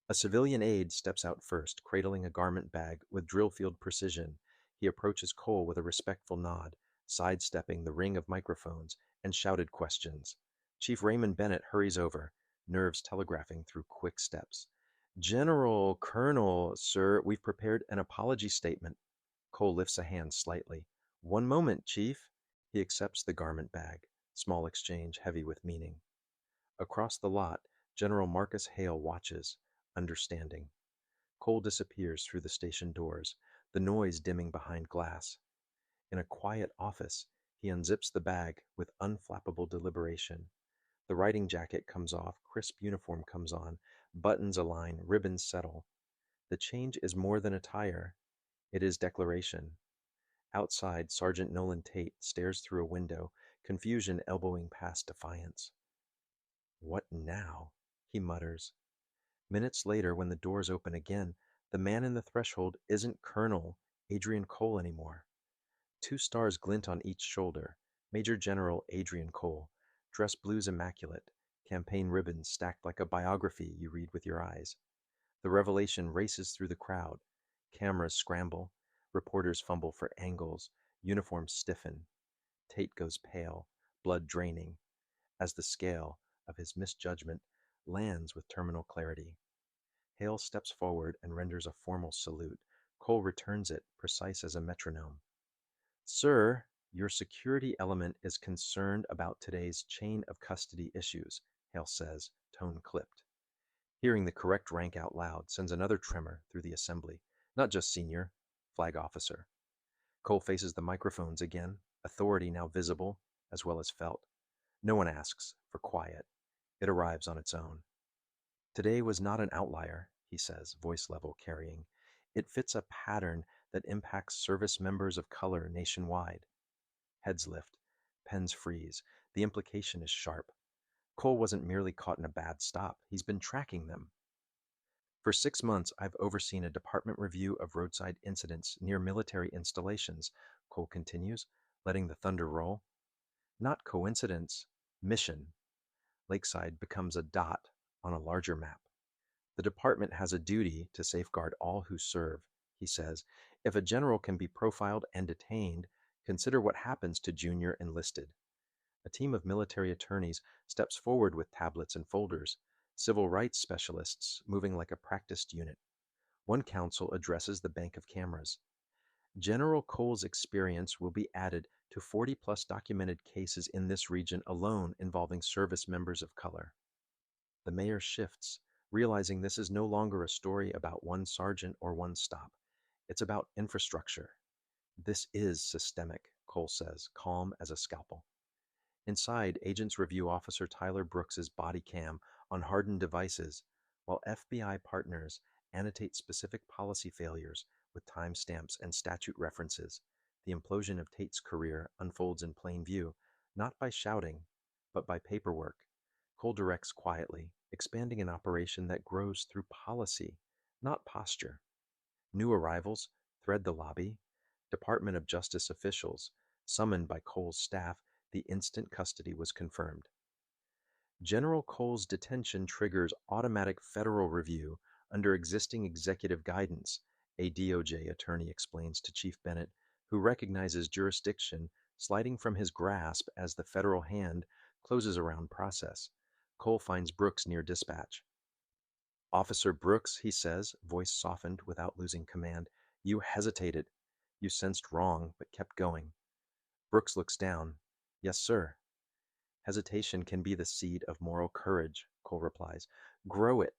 A civilian aide steps out first, cradling a garment bag with drill field precision. He approaches Cole with a respectful nod, sidestepping the ring of microphones and shouted questions. Chief Raymond Bennett hurries over, nerves telegraphing through quick steps. General, Colonel, sir, we've prepared an apology statement. Cole lifts a hand slightly. One moment, Chief. He accepts the garment bag, small exchange heavy with meaning. Across the lot, General Marcus Hale watches, understanding. Cole disappears through the station doors, the noise dimming behind glass. In a quiet office, he unzips the bag with unflappable deliberation. The riding jacket comes off, crisp uniform comes on, buttons align, ribbons settle. The change is more than attire, it is declaration. Outside, Sergeant Nolan Tate stares through a window, confusion elbowing past defiance. What now? He mutters. Minutes later, when the doors open again, the man in the threshold isn't Colonel Adrian Cole anymore. Two stars glint on each shoulder. Major General Adrian Cole, dress blues immaculate, campaign ribbons stacked like a biography you read with your eyes. The revelation races through the crowd. Cameras scramble. Reporters fumble for angles. Uniforms stiffen. Tate goes pale, blood draining, as the scale of his misjudgment lands with terminal clarity. Hale steps forward and renders a formal salute. Cole returns it, precise as a metronome. Sir, your security element is concerned about today's chain of custody issues, Hale says, tone clipped. Hearing the correct rank out loud sends another tremor through the assembly. Not just senior, flag officer. Cole faces the microphones again, authority now visible as well as felt. No one asks for quiet. It arrives on its own. Today was not an outlier, he says, voice level carrying. It fits a pattern that impacts service members of color nationwide. Heads lift, pens freeze. The implication is sharp. Cole wasn't merely caught in a bad stop, he's been tracking them. For 6 months, I've overseen a department review of roadside incidents near military installations, Cole continues, letting the thunder roll. Not coincidence, mission. Lakeside becomes a dot on a larger map. The department has a duty to safeguard all who serve, he says. If a general can be profiled and detained, consider what happens to junior enlisted. A team of military attorneys steps forward with tablets and folders, civil rights specialists moving like a practiced unit. One counsel addresses the bank of cameras. General Cole's experience will be added to 40 plus documented cases in this region alone involving service members of color. The mayor shifts, realizing this is no longer a story about one sergeant or one stop. It's about infrastructure. This is systemic, Cole says, calm as a scalpel. Inside, agents review Officer Tyler Brooks's body cam on hardened devices, while FBI partners annotate specific policy failures with timestamps and statute references. The implosion of Tate's career unfolds in plain view, not by shouting, but by paperwork. Cole directs quietly, expanding an operation that grows through policy, not posture. New arrivals thread the lobby. Department of Justice officials, summoned by Cole's staff, the instant custody was confirmed. General Cole's detention triggers automatic federal review under existing executive guidance, a DOJ attorney explains to Chief Bennett, who recognizes jurisdiction sliding from his grasp as the federal hand closes around process. Cole finds Brooks near dispatch. Officer Brooks, he says, voice softened without losing command, you hesitated. You sensed wrong, but kept going. Brooks looks down. Yes, sir. Hesitation can be the seed of moral courage, Cole replies. Grow it.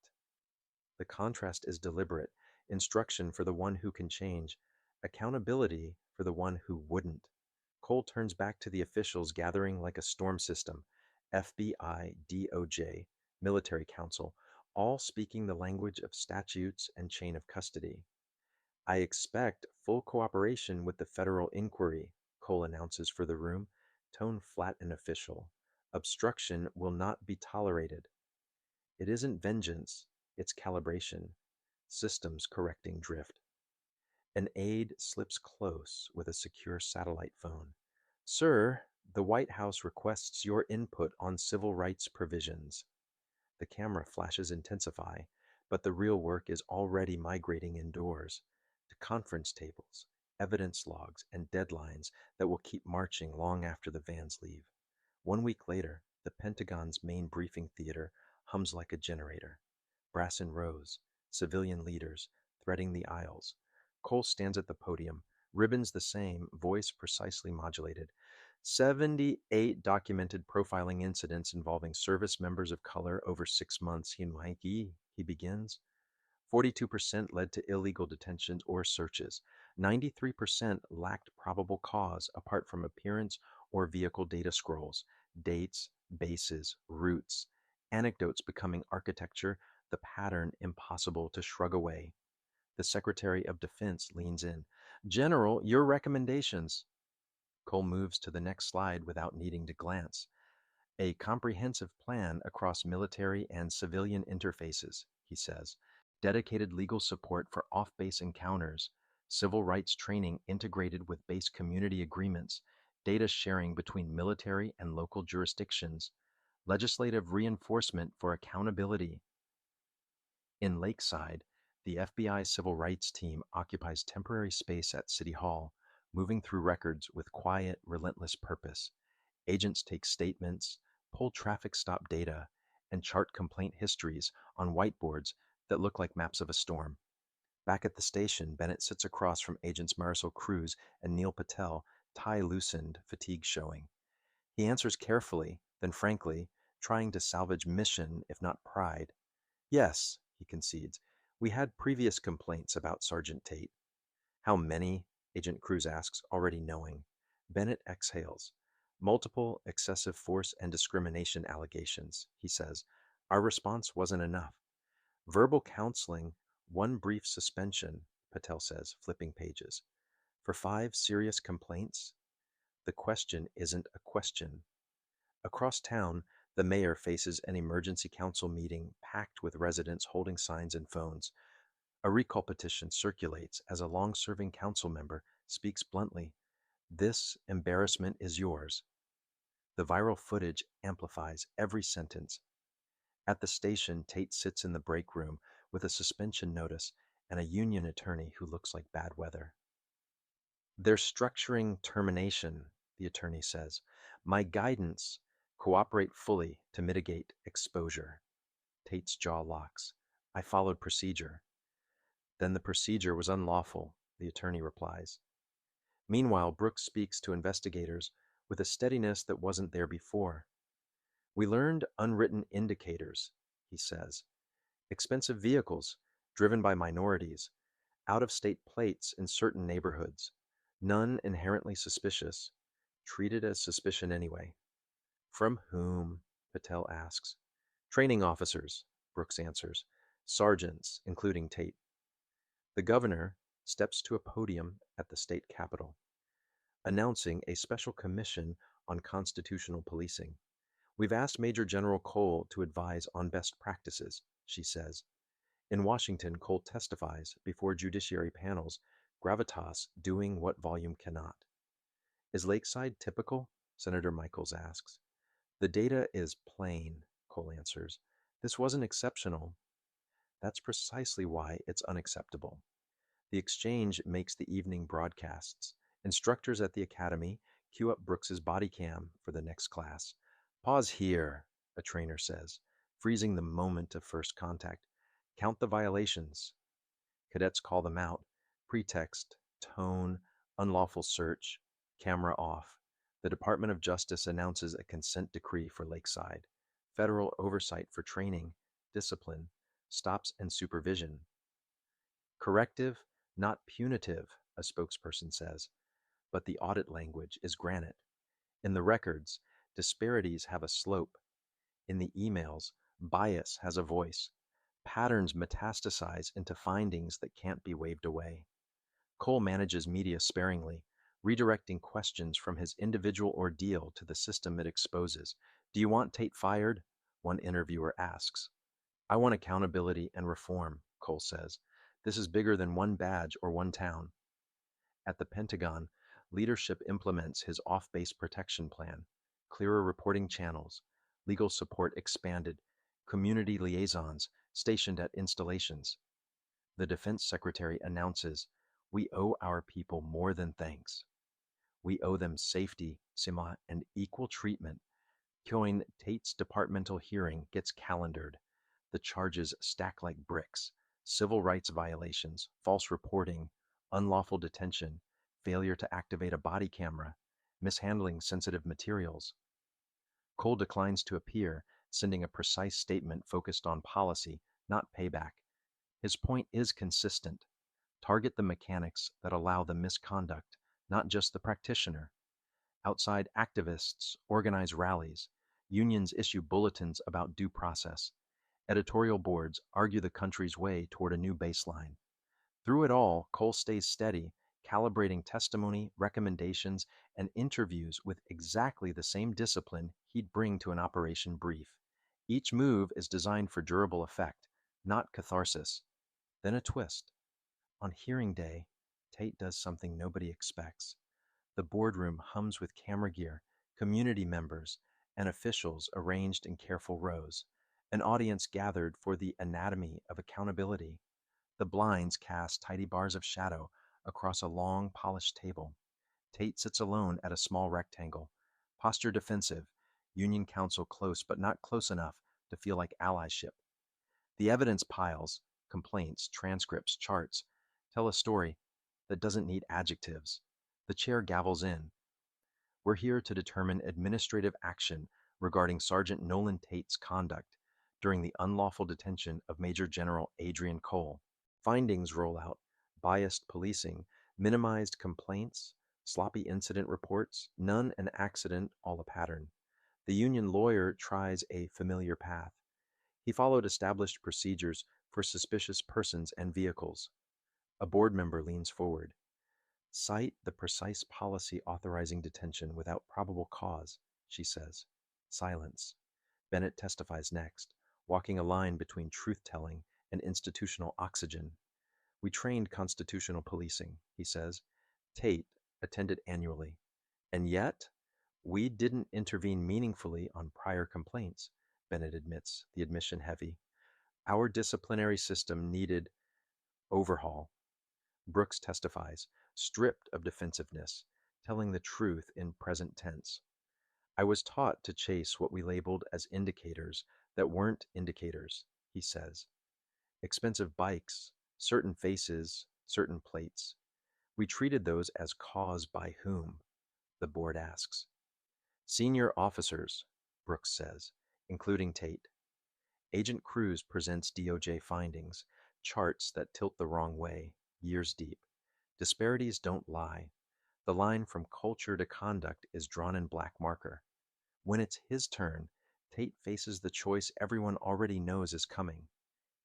The contrast is deliberate. Instruction for the one who can change. Accountability for the one who wouldn't. Cole turns back to the officials gathering like a storm system. FBI, DOJ, military council, all speaking the language of statutes and chain of custody. I expect full cooperation with the federal inquiry, Cole announces for the room, tone flat and official. Obstruction will not be tolerated. It isn't vengeance, it's calibration, systems correcting drift. An aide slips close with a secure satellite phone. Sir, the White House requests your input on civil rights provisions. The camera flashes intensify, but the real work is already migrating indoors to conference tables, evidence logs, and deadlines that will keep marching long after the vans leave. 1 week later, the Pentagon's main briefing theater hums like a generator. Brass in rows, civilian leaders threading the aisles. Cole stands at the podium, ribbons the same, voice precisely modulated. 78 documented profiling incidents involving service members of color over 6 months. He begins. 42% led to illegal detentions or searches. 93% lacked probable cause apart from appearance or vehicle data scrolls, dates, bases, routes, anecdotes becoming architecture, the pattern impossible to shrug away. The Secretary of Defense leans in. General, your recommendations. Cole moves to the next slide without needing to glance. A comprehensive plan across military and civilian interfaces, he says. Dedicated legal support for off-base encounters, civil rights training integrated with base community agreements, data sharing between military and local jurisdictions, legislative reinforcement for accountability. In Lakeside, the FBI civil rights team occupies temporary space at City Hall, moving through records with quiet, relentless purpose. Agents take statements, pull traffic stop data, and chart complaint histories on whiteboards that look like maps of a storm. Back at the station, Bennett sits across from Agents Marisol Cruz and Neil Patel, tie loosened, fatigue showing. He answers carefully, then frankly, trying to salvage mission, if not pride. Yes, he concedes, we had previous complaints about Sergeant Tate. How many? Agent Cruz asks, already knowing. Bennett exhales. Multiple excessive force and discrimination allegations, he says. Our response wasn't enough. Verbal counseling, one brief suspension, Patel says, flipping pages. For 5 serious complaints? The question isn't a question. Across town, the mayor faces an emergency council meeting packed with residents holding signs and phones. A recall petition circulates as a long-serving council member speaks bluntly. This embarrassment is yours. The viral footage amplifies every sentence. At the station, Tate sits in the break room with a suspension notice and a union attorney who looks like bad weather. They're structuring termination, the attorney says. My guidance, cooperate fully to mitigate exposure. Tate's jaw locks. I followed procedure. Then the procedure was unlawful, the attorney replies. Meanwhile, Brooks speaks to investigators with a steadiness that wasn't there before. We learned unwritten indicators, he says. Expensive vehicles, driven by minorities, out of state plates in certain neighborhoods, none inherently suspicious, treated as suspicion anyway. From whom? Patel asks. Training officers, Brooks answers. Sergeants, including Tate. The governor steps to a podium at the state capitol, announcing a special commission on constitutional policing. We've asked Major General Cole to advise on best practices, she says. In Washington, Cole testifies before judiciary panels, gravitas doing what volume cannot. Is Lakeside typical? Senator Michaels asks. The data is plain, Cole answers. This wasn't exceptional. That's precisely why it's unacceptable. The exchange makes the evening broadcasts. Instructors at the academy cue up Brooks's body cam for the next class. Pause here, a trainer says, freezing the moment of first contact. Count the violations. Cadets call them out. Pretext, tone, unlawful search, camera off. The Department of Justice announces a consent decree for Lakeside. Federal oversight for training, discipline, stops and supervision. Corrective, not punitive, a spokesperson says, but the audit language is granite. In the records, disparities have a slope. In the emails, bias has a voice. Patterns metastasize into findings that can't be waved away. Cole manages media sparingly, redirecting questions from his individual ordeal to the system it exposes. Do you want Tate fired? One interviewer asks. I want accountability and reform, Cole says. This is bigger than one badge or one town. At the Pentagon, leadership implements his off-base protection plan, clearer reporting channels, legal support expanded, community liaisons stationed at installations. The Defense Secretary announces, we owe our people more than thanks. We owe them safety, Sima, and equal treatment. Kyoin Tate's departmental hearing gets calendared. The charges stack like bricks. Civil rights violations, false reporting, unlawful detention, failure to activate a body camera, mishandling sensitive materials. Cole declines to appear, sending a precise statement focused on policy, not payback. His point is consistent. Target the mechanics that allow the misconduct, not just the practitioner. Outside activists organize rallies. Unions issue bulletins about due process. Editorial boards argue the country's way toward a new baseline. Through it all, Cole stays steady, calibrating testimony, recommendations, and interviews with exactly the same discipline he'd bring to an operation brief. Each move is designed for durable effect, not catharsis. Then a twist. On hearing day, Tate does something nobody expects. The boardroom hums with camera gear, community members, and officials arranged in careful rows. An audience gathered for the anatomy of accountability. The blinds cast tidy bars of shadow across a long, polished table. Tate sits alone at a small rectangle, posture defensive, Union counsel close but not close enough to feel like allyship. The evidence piles, complaints, transcripts, charts, tell a story that doesn't need adjectives. The chair gavels in. We're here to determine administrative action regarding Sergeant Nolan Tate's conduct during the unlawful detention of Major General Adrian Cole. Findings roll out: biased policing, minimized complaints, sloppy incident reports, none an accident, all a pattern. The union lawyer tries a familiar path. He followed established procedures for suspicious persons and vehicles. A board member leans forward. Cite the precise policy authorizing detention without probable cause, she says. Silence. Bennett testifies next, walking a line between truth-telling and institutional oxygen. We trained constitutional policing, he says. Tate attended annually. And yet, we didn't intervene meaningfully on prior complaints, Bennett admits, the admission heavy. Our disciplinary system needed overhaul. Brooks testifies, stripped of defensiveness, telling the truth in present tense. I was taught to chase what we labeled as indicators that weren't indicators, he says. Expensive bikes, Certain faces, certain plates. We treated those as caused by whom, the board asks. Senior officers, Brooks says, including Tate. Agent Cruz presents DOJ findings, charts that tilt the wrong way, years deep. Disparities don't lie. The line from culture to conduct is drawn in black marker. When it's his turn, Tate faces the choice everyone already knows is coming.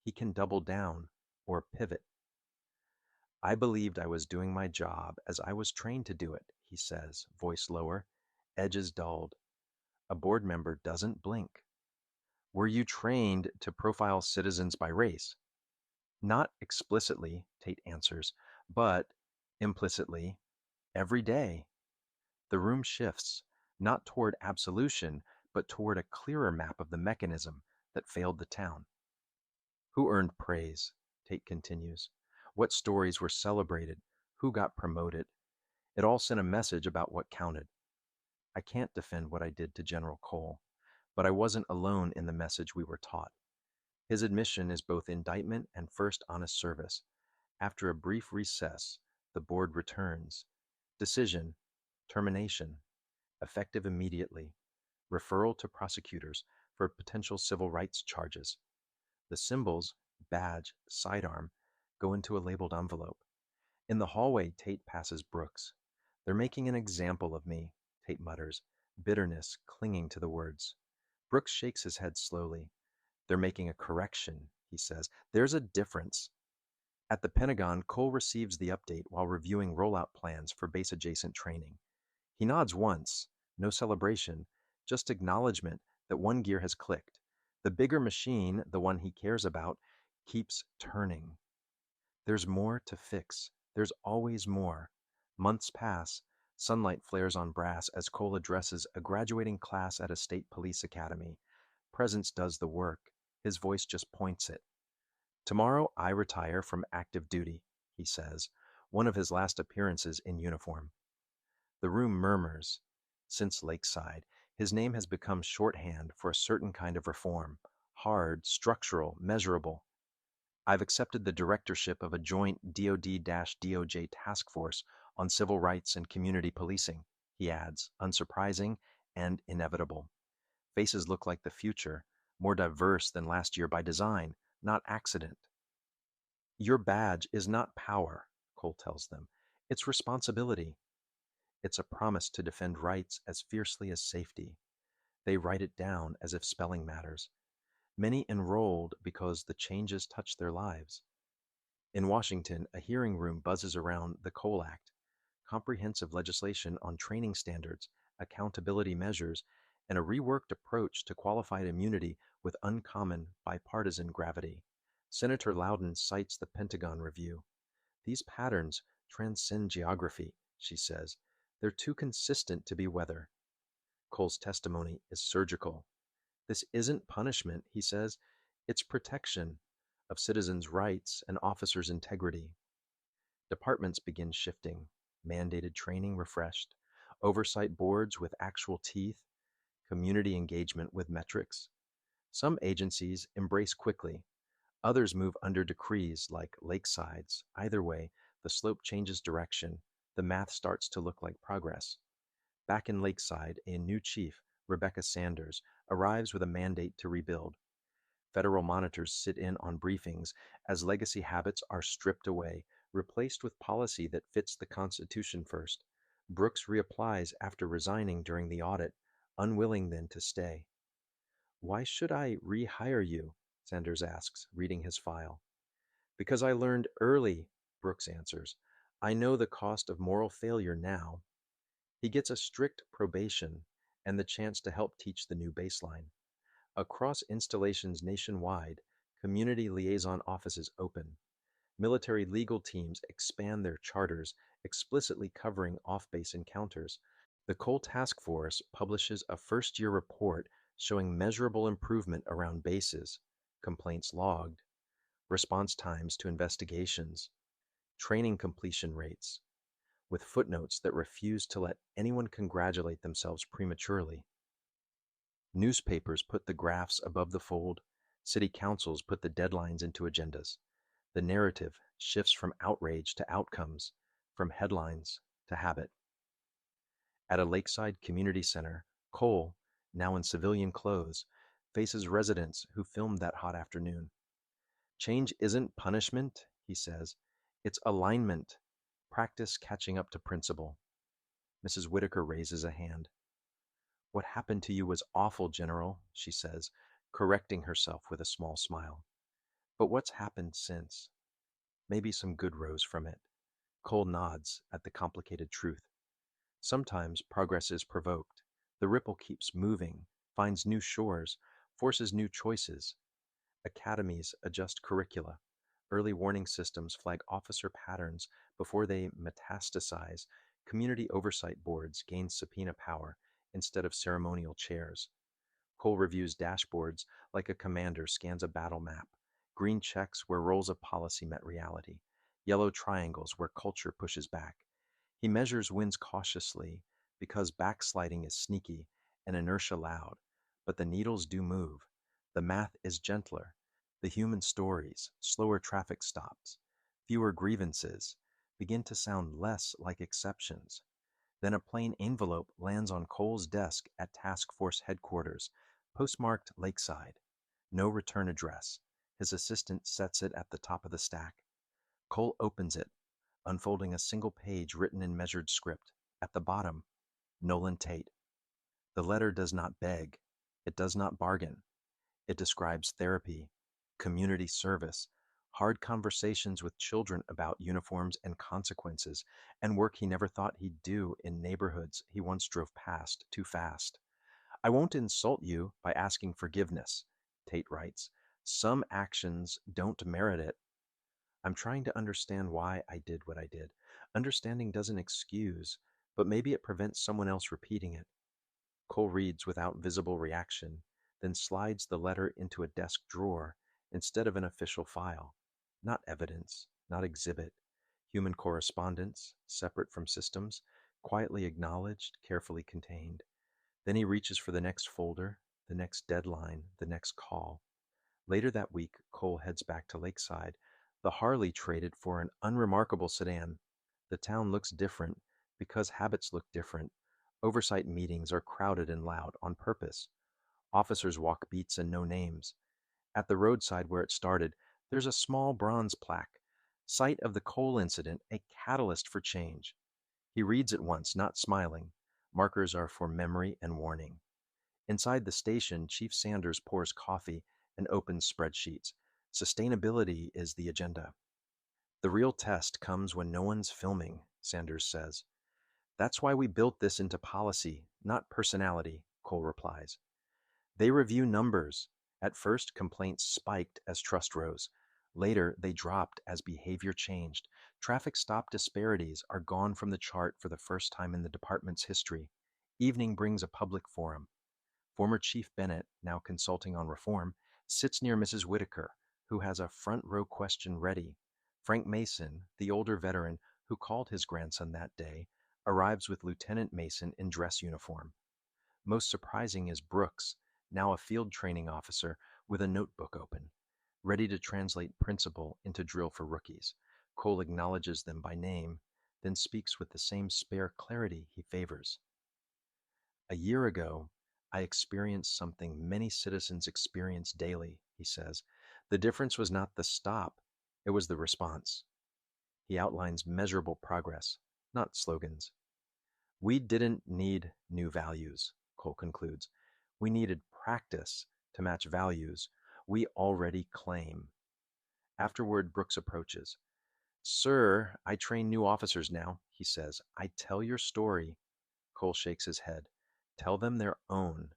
He can double down or pivot. I believed I was doing my job as I was trained to do it, he says, voice lower, edges dulled. A board member doesn't blink. Were you trained to profile citizens by race? Not explicitly, Tate answers, but implicitly, every day. The room shifts, not toward absolution, but toward a clearer map of the mechanism that failed the town. Who earned praise? Tate continues. What stories were celebrated? Who got promoted? It all sent a message about what counted. I can't defend what I did to General Cole, but I wasn't alone in the message we were taught. His admission is both indictment and first honest service. After a brief recess, the board returns. Decision, termination, effective immediately, referral to prosecutors for potential civil rights charges. The symbols, badge, sidearm, go into a labeled envelope. In the hallway, Tate passes Brooks. They're making an example of me, Tate mutters, bitterness clinging to the words. Brooks shakes his head slowly. They're making a correction, he says. There's a difference. At the Pentagon, Cole receives the update while reviewing rollout plans for base adjacent training. He nods once, no celebration, just acknowledgement that one gear has clicked. The bigger machine, the one he cares about, keeps turning. There's more to fix. There's always more. Months pass. Sunlight flares on brass as Cole addresses a graduating class at a state police academy. Presence does the work. His voice just points it. Tomorrow I retire from active duty, he says, one of his last appearances in uniform. The room murmurs. Since Lakeside, his name has become shorthand for a certain kind of reform, hard, structural, measurable. I've accepted the directorship of a joint DoD-DOJ task force on civil rights and community policing, he adds, unsurprising and inevitable. Faces look like the future, more diverse than last year by design, not accident. Your badge is not power, Cole tells them. It's responsibility. It's a promise to defend rights as fiercely as safety. They write it down as if spelling matters. Many enrolled because the changes touch their lives. In Washington, a hearing room buzzes around the Cole Act, comprehensive legislation on training standards, accountability measures, and a reworked approach to qualified immunity with uncommon bipartisan gravity. Senator Loudon cites the Pentagon review. These patterns transcend geography, she says. They're too consistent to be weather. Cole's testimony is surgical. This isn't punishment, he says. It's protection of citizens' rights and officers' integrity. Departments begin shifting, mandated training refreshed, oversight boards with actual teeth, community engagement with metrics. Some agencies embrace quickly. Others move under decrees like Lakeside's. Either way, the slope changes direction. The math starts to look like progress. Back in Lakeside, a new chief, Rebecca Sanders, arrives with a mandate to rebuild. Federal monitors sit in on briefings as legacy habits are stripped away, replaced with policy that fits the Constitution first. Brooks reapplies after resigning during the audit, unwilling then to stay. Why should I rehire you? Sanders asks, reading his file. Because I learned early, Brooks answers. I know the cost of moral failure now. He gets a strict probation and the chance to help teach the new baseline. Across installations nationwide, community liaison offices open. Military legal teams expand their charters, explicitly covering off-base encounters. The Cole Task Force publishes a first-year report showing measurable improvement around bases, complaints logged, response times to investigations, training completion rates, with footnotes that refuse to let anyone congratulate themselves prematurely. Newspapers put the graphs above the fold. City councils put the deadlines into agendas. The narrative shifts from outrage to outcomes, from headlines to habit. At a lakeside community center, Cole, now in civilian clothes, faces residents who filmed that hot afternoon. Change isn't punishment, he says. It's alignment. Practice catching up to principle. Mrs. Whitaker raises a hand. What happened to you was awful, General, she says, correcting herself with a small smile. But what's happened since? Maybe some good rose from it. Cole nods at the complicated truth. Sometimes progress is provoked. The ripple keeps moving, finds new shores, forces new choices. Academies adjust curricula. Early warning systems flag officer patterns before they metastasize. Community oversight boards gain subpoena power instead of ceremonial chairs. Cole reviews dashboards like a commander scans a battle map. Green checks where roles of policy met reality. Yellow triangles where culture pushes back. He measures wins cautiously because backsliding is sneaky and inertia loud. But the needles do move. The math is gentler. The human stories, slower traffic stops, fewer grievances, begin to sound less like exceptions. Then a plain envelope lands on Cole's desk at Task Force headquarters, postmarked Lakeside. No return address. His assistant sets it at the top of the stack. Cole opens it, unfolding a single page written in measured script. At the bottom, Nolan Tate. The letter does not beg. It does not bargain. It describes therapy, community service, hard conversations with children about uniforms and consequences, and work he never thought he'd do in neighborhoods he once drove past too fast. I won't insult you by asking forgiveness, Tate writes. Some actions don't merit it. I'm trying to understand why I did what I did. Understanding doesn't excuse, but maybe it prevents someone else repeating it. Cole reads without visible reaction, then slides the letter into a desk drawer instead of an official file. Not evidence, not exhibit. Human correspondence, separate from systems, quietly acknowledged, carefully contained. Then he reaches for the next folder, the next deadline, the next call. Later that week, Cole heads back to Lakeside. The Harley traded for an unremarkable sedan. The town looks different because habits look different. Oversight meetings are crowded and loud on purpose. Officers walk beats and know names. At the roadside where it started, there's a small bronze plaque. Site of the Cole incident, a catalyst for change. He reads it once, not smiling. Markers are for memory and warning. Inside the station, Chief Sanders pours coffee and opens spreadsheets. Sustainability is the agenda. The real test comes when no one's filming, Sanders says. That's why we built this into policy, not personality, Cole replies. They review numbers. At first, complaints spiked as trust rose. Later, they dropped as behavior changed. Traffic stop disparities are gone from the chart for the first time in the department's history. Evening brings a public forum. Former Chief Bennett, now consulting on reform, sits near Mrs. Whitaker, who has a front row question ready. Frank Mason, the older veteran who called his grandson that day, arrives with Lieutenant Mason in dress uniform. Most surprising is Brooks, now a field training officer with a notebook open, ready to translate principle into drill for rookies. Cole acknowledges them by name, then speaks with the same spare clarity he favors. A year ago, I experienced something many citizens experience daily, he says. The difference was not the stop, it was the response. He outlines measurable progress, not slogans. We didn't need new values, Cole concludes. We needed practice to match values we already claim. Afterward, Brooks approaches. Sir, I train new officers now, he says. I tell your story. Cole shakes his head. Tell them their own.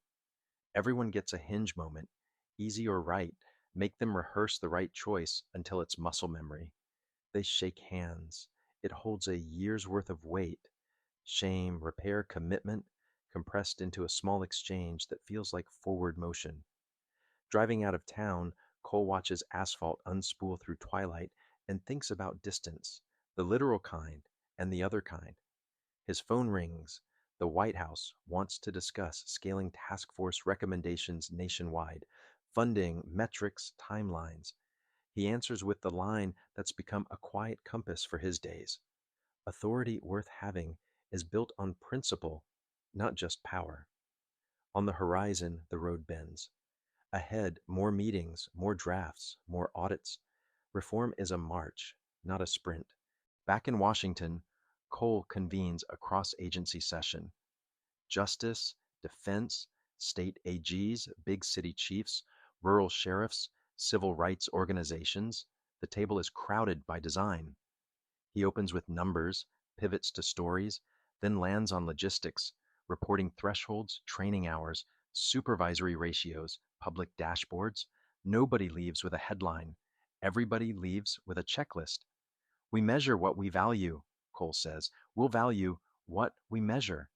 Everyone gets a hinge moment, easy or right. Make them rehearse the right choice until it's muscle memory. They shake hands. It holds a year's worth of weight. Shame, repair, commitment, compressed into a small exchange that feels like forward motion. Driving out of town, Cole watches asphalt unspool through twilight and thinks about distance, the literal kind and the other kind. His phone rings. The White House wants to discuss scaling task force recommendations nationwide, funding, metrics, timelines. He answers with the line that's become a quiet compass for his days. Authority worth having is built on principle, not just power. On the horizon, the road bends. Ahead, more meetings, more drafts, more audits. Reform is a march, not a sprint. Back in Washington, Cole convenes a cross agency session. Justice, defense, state AGs, big city chiefs, rural sheriffs, civil rights organizations. The table is crowded by design. He opens with numbers, pivots to stories, then lands on logistics, reporting thresholds, training hours, supervisory ratios, public dashboards. Nobody leaves with a headline. Everybody leaves with a checklist. We measure what we value, Cole says. We'll value what we measure.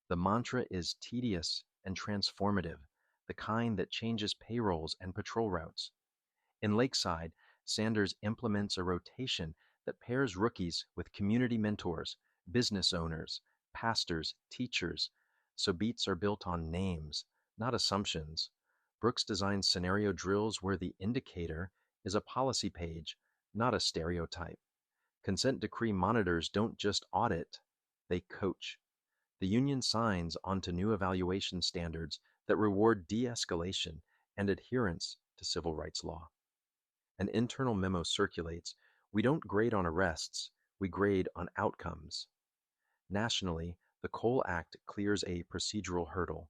The mantra is tedious and transformative, the kind that changes payrolls and patrol routes. In Lakeside, Sanders implements a rotation that pairs rookies with community mentors, business owners, pastors, teachers, so beats are built on names, not assumptions. Brooks designs scenario drills where the indicator is a policy page, not a stereotype. Consent decree monitors don't just audit, they coach. The union signs onto new evaluation standards that reward de escalation and adherence to civil rights law. An internal memo circulates. We don't grade on arrests, we grade on outcomes. Nationally, the Cole Act clears a procedural hurdle.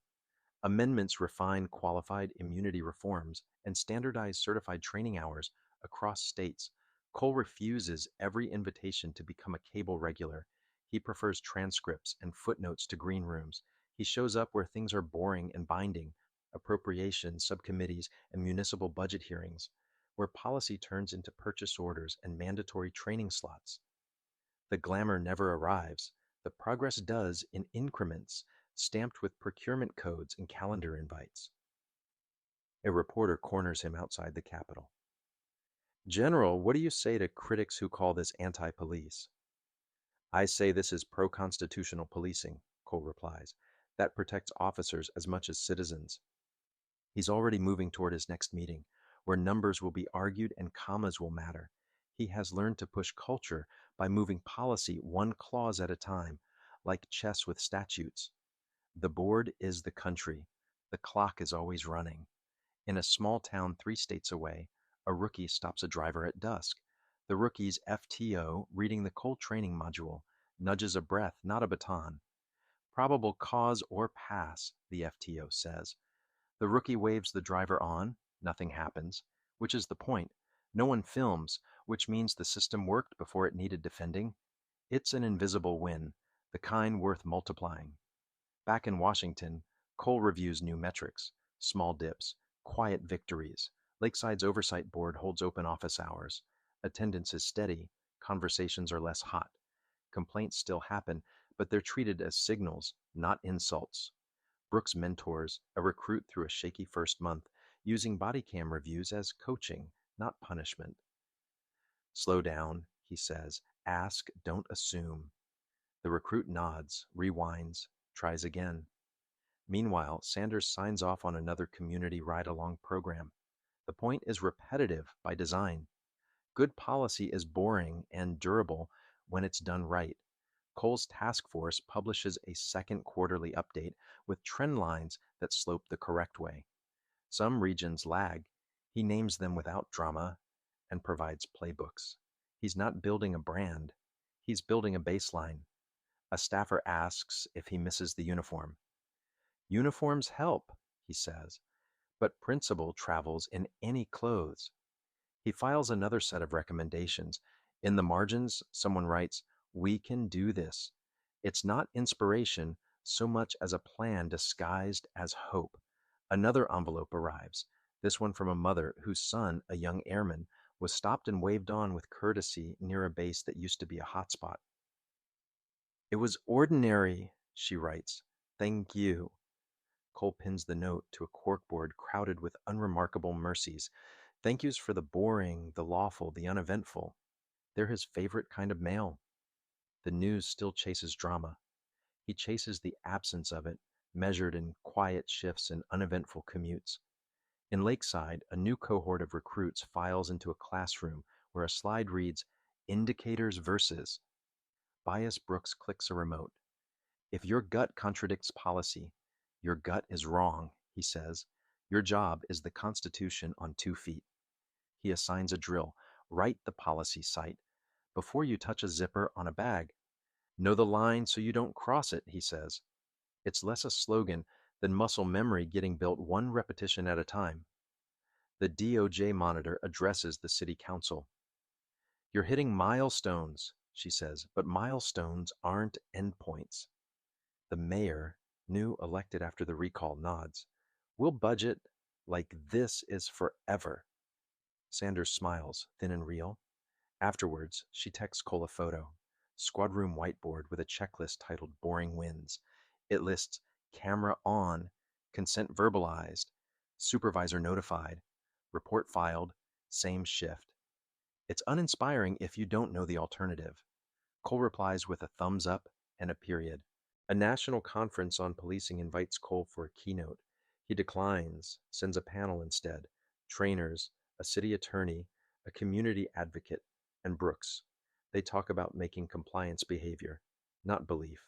Amendments refine qualified immunity reforms and standardize certified training hours across states. Cole refuses every invitation to become a cable regular. He prefers transcripts and footnotes to green rooms. He shows up where things are boring and binding, appropriations, subcommittees, and municipal budget hearings, where policy turns into purchase orders and mandatory training slots. The glamour never arrives. The progress does in increments, stamped with procurement codes and calendar invites. A reporter corners him outside the Capitol. General, what do you say to critics who call this anti-police? I say this is pro-constitutional policing, Cole replies. That protects officers as much as citizens. He's already moving toward his next meeting, where numbers will be argued and commas will matter. He has learned to push culture by moving policy one clause at a time, like chess with statutes. The board is the country. The clock is always running. In a small town 3 states away, a rookie stops a driver at dusk. The rookie's FTO, reading the Cole training module, nudges a breath, not a baton. Probable cause or pass, the FTO says. The rookie waves the driver on, nothing happens, which is the point. No one films, which means the system worked before it needed defending. It's an invisible win, the kind worth multiplying. Back in Washington, Cole reviews new metrics, small dips, quiet victories. Lakeside's oversight board holds open office hours. Attendance is steady, conversations are less hot. Complaints still happen, but they're treated as signals, not insults. Brooks mentors a recruit through a shaky first month, using body cam reviews as coaching, not punishment. Slow down, he says. Ask, don't assume. The recruit nods, rewinds, tries again. Meanwhile, Sanders signs off on another community ride-along program. The point is repetitive by design. Good policy is boring and durable when it's done right. Cole's task force publishes a second quarterly update with trend lines that slope the correct way. Some regions lag. He names them without drama and provides playbooks. He's not building a brand. He's building a baseline. A staffer asks if he misses the uniform. Uniforms help, he says, but principle travels in any clothes. He files another set of recommendations. In the margins, someone writes, "We can do this." It's not inspiration so much as a plan disguised as hope. Another envelope arrives, this one from a mother whose son, a young airman, was stopped and waved on with courtesy near a base that used to be a hotspot. "It was ordinary," she writes. "Thank you." Cole pins the note to a corkboard crowded with unremarkable mercies. Thank yous for the boring, the lawful, the uneventful. They're his favorite kind of mail. The news still chases drama. He chases the absence of it, measured in quiet shifts and uneventful commutes. In Lakeside, a new cohort of recruits files into a classroom where a slide reads, Indicators versus. Bias Brooks clicks a remote. If your gut contradicts policy, your gut is wrong, he says. Your job is the Constitution on 2 feet. He assigns a drill. Write the policy site before you touch a zipper on a bag. Know the line so you don't cross it, he says. It's less a slogan than muscle memory getting built one repetition at a time. The DOJ monitor addresses the city council. You're hitting milestones, she says, but milestones aren't endpoints. The mayor, new elected after the recall, nods. We'll budget like this is forever. Sanders smiles, thin and real. Afterwards, she texts Cole a photo. Squad room whiteboard with a checklist titled Boring Wins. It lists camera on, consent verbalized, supervisor notified, report filed, same shift. It's uninspiring if you don't know the alternative. Cole replies with a thumbs up and a period. A national conference on policing invites Cole for a keynote. He declines, sends a panel instead. Trainers, a city attorney, a community advocate, and Brooks. They talk about making compliance behavior, not belief.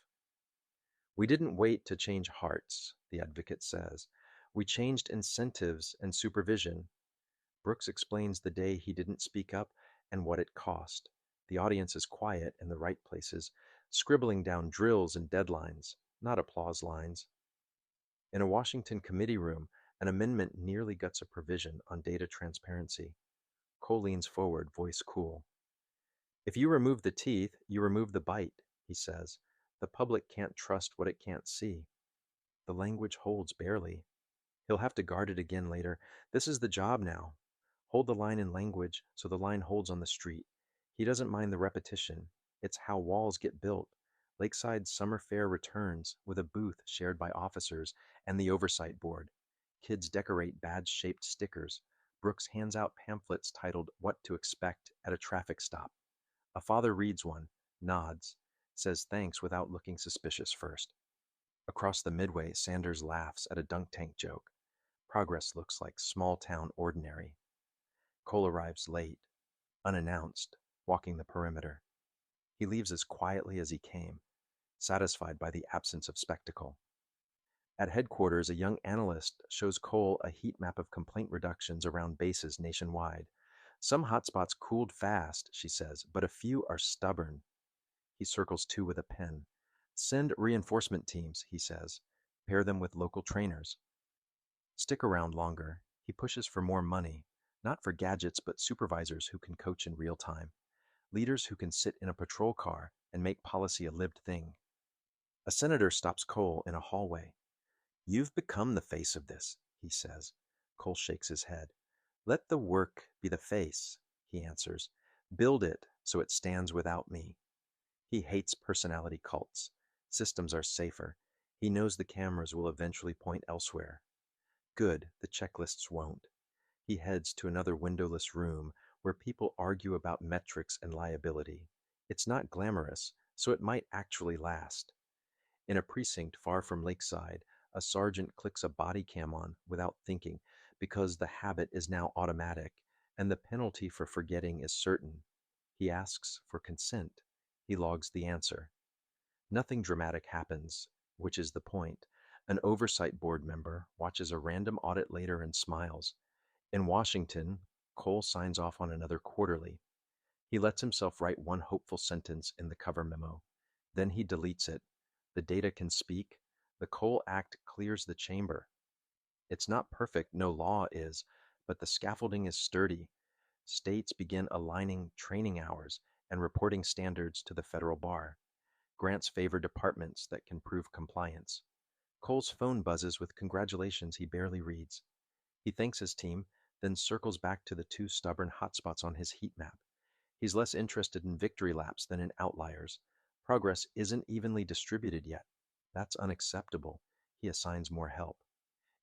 We didn't wait to change hearts, the advocate says. We changed incentives and supervision. Brooks explains the day he didn't speak up and what it cost. The audience is quiet in the right places, scribbling down drills and deadlines, not applause lines. In a Washington committee room, an amendment nearly guts a provision on data transparency. Cole leans forward, voice cool. If you remove the teeth, you remove the bite, he says. The public can't trust what it can't see. The language holds barely. He'll have to guard it again later. This is the job now. Hold the line in language so the line holds on the street. He doesn't mind the repetition. It's how walls get built. Lakeside Summer Fair returns with a booth shared by officers and the oversight board. Kids decorate badge-shaped stickers. Brooks hands out pamphlets titled What to Expect at a Traffic Stop. A father reads one, nods, says thanks without looking suspicious first. Across the midway, Sanders laughs at a dunk tank joke. Progress looks like small-town ordinary. Cole arrives late, unannounced, walking the perimeter. He leaves as quietly as he came, satisfied by the absence of spectacle. At headquarters, a young analyst shows Cole a heat map of complaint reductions around bases nationwide. Some hotspots cooled fast, she says, but a few are stubborn. He circles two with a pen. Send reinforcement teams, he says. Pair them with local trainers. Stick around longer. He pushes for more money, not for gadgets, but supervisors who can coach in real time. Leaders who can sit in a patrol car and make policy a lived thing. A senator stops Cole in a hallway. You've become the face of this, he says. Cole shakes his head. Let the work be the face, he answers. Build it so it stands without me. He hates personality cults. Systems are safer. He knows the cameras will eventually point elsewhere. Good, the checklists won't. He heads to another windowless room where people argue about metrics and liability. It's not glamorous, so it might actually last. In a precinct far from Lakeside, a sergeant clicks a body cam on without thinking because the habit is now automatic and the penalty for forgetting is certain. He asks for consent. He logs the answer. Nothing dramatic happens, which is the point. An oversight board member watches a random audit later and smiles. In Washington, Cole signs off on another quarterly. He lets himself write one hopeful sentence in the cover memo. Then he deletes it. The data can speak. The Cole Act clears the chamber. It's not perfect, no law is, but the scaffolding is sturdy. States begin aligning training hours and reporting standards to the federal bar. Grants favor departments that can prove compliance. Cole's phone buzzes with congratulations he barely reads. He thanks his team, then circles back to the two stubborn hotspots on his heat map. He's less interested in victory laps than in outliers. Progress isn't evenly distributed yet. That's unacceptable. He assigns more help.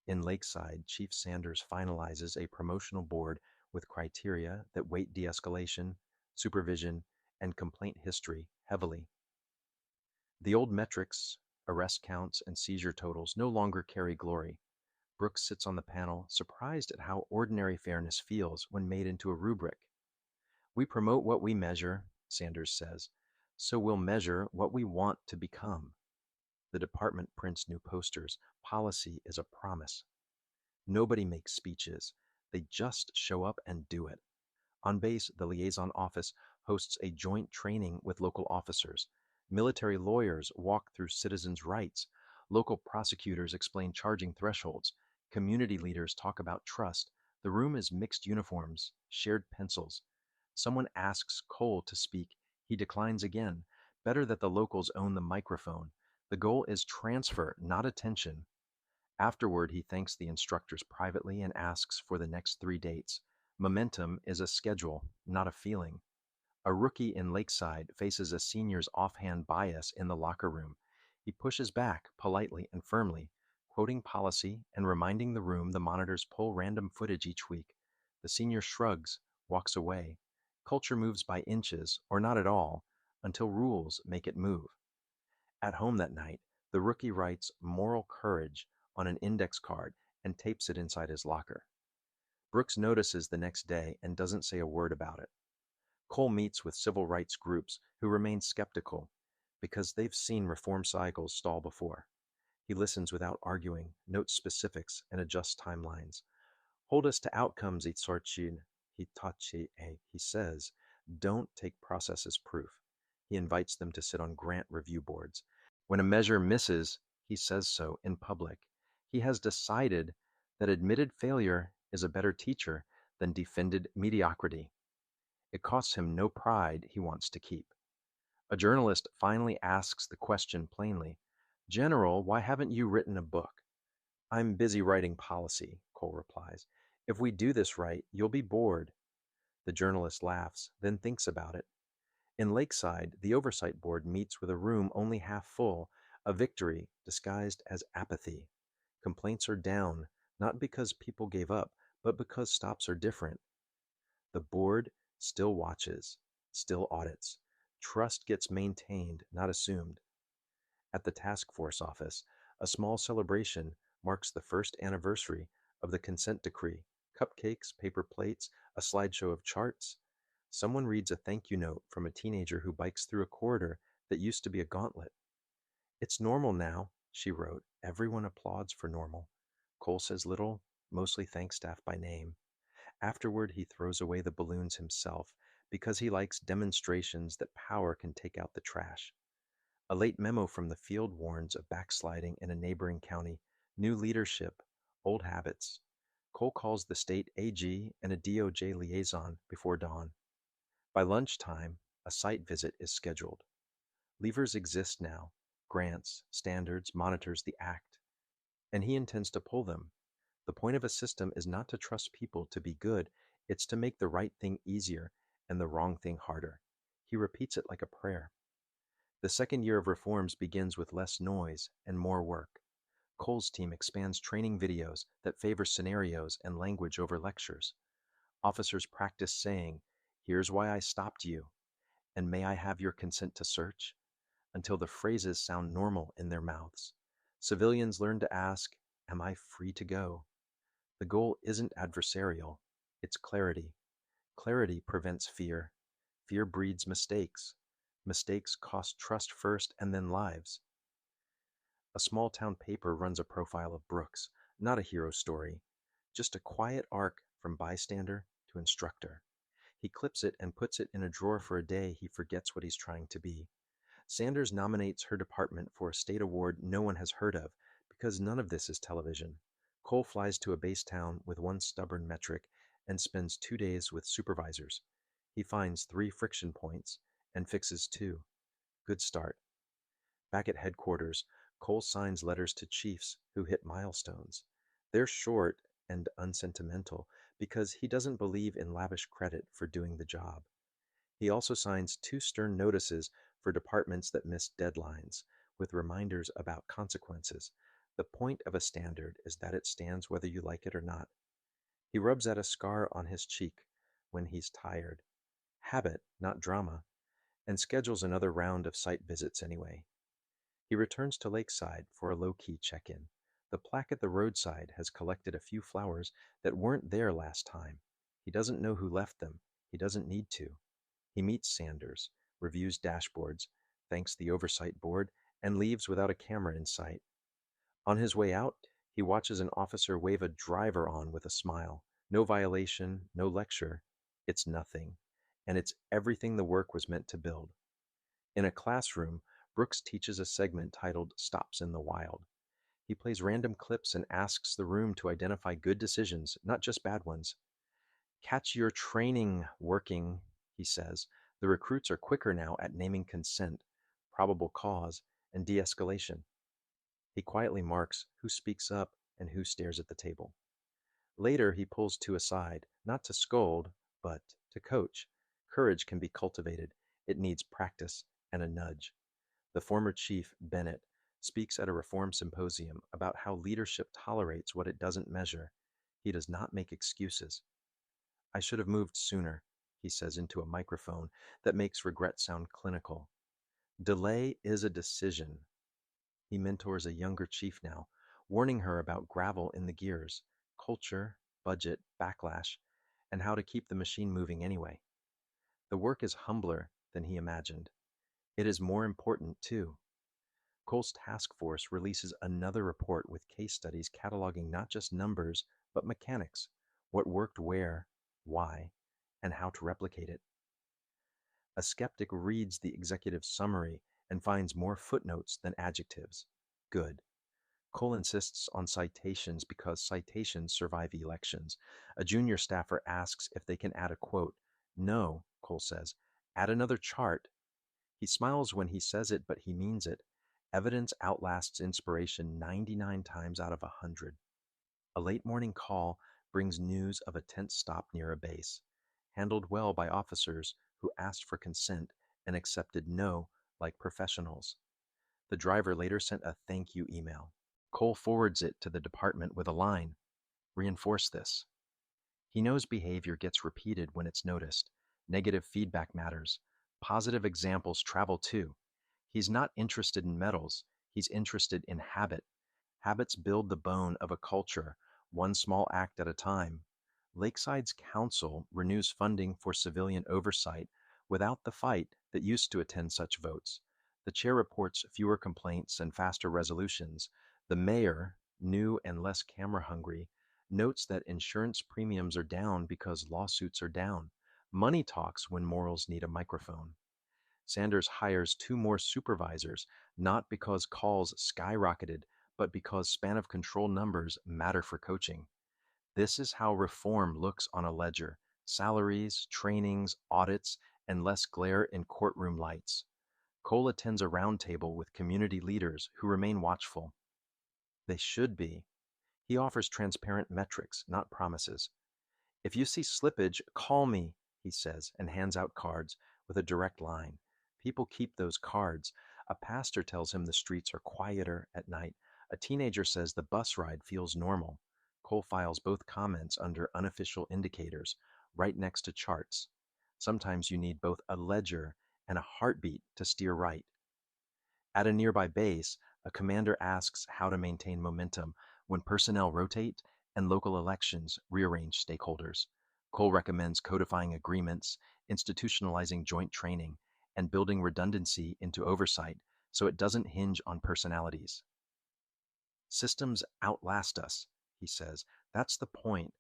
In Lakeside, Chief Sanders finalizes a promotional board with criteria that weight de-escalation, supervision, and complaint history heavily. The old metrics, arrest counts, and seizure totals no longer carry glory. Brooks sits on the panel, surprised at how ordinary fairness feels when made into a rubric. We promote what we measure, Sanders says, so we'll measure what we want to become. The department prints new posters. Policy is a promise. Nobody makes speeches. They just show up and do it. On base, the liaison office hosts a joint training with local officers. Military lawyers walk through citizens' rights. Local prosecutors explain charging thresholds. Community leaders talk about trust. The room is mixed uniforms, shared pencils. Someone asks Cole to speak. He declines again. Better that the locals own the microphone. The goal is transfer, not attention. Afterward, he thanks the instructors privately and asks for the next 3 dates. Momentum is a schedule, not a feeling. A rookie in Lakeside faces a senior's offhand bias in the locker room. He pushes back politely and firmly, quoting policy and reminding the room the monitors pull random footage each week. The senior shrugs, walks away. Culture moves by inches, or not at all, until rules make it move. At home that night, the rookie writes moral courage on an index card and tapes it inside his locker. Brooks notices the next day and doesn't say a word about it. Cole meets with civil rights groups who remain skeptical because they've seen reform cycles stall before. He listens without arguing, notes specifics, and adjusts timelines. Hold us to outcomes, he says. Don't take process as proof. He invites them to sit on grant review boards. When a measure misses, he says so in public. He has decided that admitted failure is a better teacher than defended mediocrity. It costs him no pride he wants to keep. A journalist finally asks the question plainly, General, why haven't you written a book? I'm busy writing policy, Cole replies. If we do this right, you'll be bored. The journalist laughs, then thinks about it. In Lakeside, the oversight board meets with a room only half full, a victory disguised as apathy. Complaints are down, not because people gave up, but because stops are different. The board still watches, still audits. Trust gets maintained, not assumed. At the task force office, a small celebration marks the first anniversary of the consent decree. Cupcakes, paper plates, a slideshow of charts. Someone reads a thank you note from a teenager who bikes through a corridor that used to be a gauntlet. It's normal now, she wrote. Everyone applauds for normal. Cole says little, mostly thanks staff by name. Afterward, he throws away the balloons himself because he likes demonstrations that power can take out the trash. A late memo from the field warns of backsliding in a neighboring county, new leadership, old habits. Cole calls the state AG and a DOJ liaison before dawn. By lunchtime, a site visit is scheduled. Levers exist now, grants, standards, monitors the act, and he intends to pull them. The point of a system is not to trust people to be good, it's to make the right thing easier and the wrong thing harder. He repeats it like a prayer. The second year of reforms begins with less noise and more work. Cole's team expands training videos that favor scenarios and language over lectures. Officers practice saying, "Here's why I stopped you," and "May I have your consent to search?" until the phrases sound normal in their mouths. Civilians learn to ask, "Am I free to go?" The goal isn't adversarial, it's clarity. Clarity prevents fear. Fear breeds mistakes. Mistakes cost trust first and then lives. A small town paper runs a profile of Brooks, not a hero story, just a quiet arc from bystander to instructor. He clips it and puts it in a drawer for a day he forgets what he's trying to be. Sanders nominates her department for a state award no one has heard of because none of this is television. Cole flies to a base town with one stubborn metric and spends 2 days with supervisors. He finds 3 friction points and fixes 2. Good start. Back at headquarters, Cole signs letters to chiefs who hit milestones. They're short and unsentimental because he doesn't believe in lavish credit for doing the job. He also signs 2 stern notices for departments that miss deadlines, with reminders about consequences. The point of a standard is that it stands whether you like it or not. He rubs at a scar on his cheek when he's tired. Habit, not drama, and schedules another round of site visits anyway. He returns to Lakeside for a low-key check-in. The plaque at the roadside has collected a few flowers that weren't there last time. He doesn't know who left them. He doesn't need to. He meets Sanders, reviews dashboards, thanks the oversight board, and leaves without a camera in sight. On his way out, he watches an officer wave a driver on with a smile. No violation, no lecture. It's nothing. And it's everything the work was meant to build. In a classroom, Brooks teaches a segment titled Stops in the Wild. He plays random clips and asks the room to identify good decisions, not just bad ones. Catch your training working, he says. The recruits are quicker now at naming consent, probable cause, and de escalation. He quietly marks who speaks up and who stares at the table. Later, he pulls two aside, not to scold, but to coach. Courage can be cultivated, it needs practice and a nudge. The former chief, Bennett, speaks at a reform symposium about how leadership tolerates what it doesn't measure. He does not make excuses. I should have moved sooner, he says into a microphone that makes regret sound clinical. Delay is a decision. He mentors a younger chief now, warning her about gravel in the gears, culture, budget, backlash, and how to keep the machine moving anyway. The work is humbler than he imagined. It is more important, too. Cole's task force releases another report with case studies cataloging not just numbers, but mechanics, what worked where, why, and how to replicate it. A skeptic reads the executive summary and finds more footnotes than adjectives. Good. Cole insists on citations because citations survive elections. A junior staffer asks if they can add a quote. No, Cole says. Add another chart. He smiles when he says it, but he means it. Evidence outlasts inspiration 99 times out of 100. A late morning call brings news of a tense stop near a base, handled well by officers who asked for consent and accepted no like professionals. The driver later sent a thank you email. Cole forwards it to the department with a line, reinforce this. He knows behavior gets repeated when it's noticed. Negative feedback matters. Positive examples travel too. He's not interested in medals, he's interested in habit. Habits build the bone of a culture, one small act at a time. Lakeside's council renews funding for civilian oversight without the fight that used to attend such votes. The chair reports fewer complaints and faster resolutions. The mayor, new and less camera hungry, notes that insurance premiums are down because lawsuits are down. Money talks when morals need a microphone. Sanders hires two more supervisors, not because calls skyrocketed, but because span of control numbers matter for coaching. This is how reform looks on a ledger: salaries, trainings, audits, and less glare in courtroom lights. Cole attends a roundtable with community leaders who remain watchful. They should be. He offers transparent metrics, not promises. If you see slippage, call me, he says, and hands out cards with a direct line. People keep those cards. A pastor tells him the streets are quieter at night. A teenager says the bus ride feels normal. Cole files both comments under unofficial indicators, right next to charts. Sometimes you need both a ledger and a heartbeat to steer right. At a nearby base, a commander asks how to maintain momentum when personnel rotate and local elections rearrange stakeholders. Cole recommends codifying agreements, institutionalizing joint training, and building redundancy into oversight so it doesn't hinge on personalities. Systems outlast us, he says. That's the point.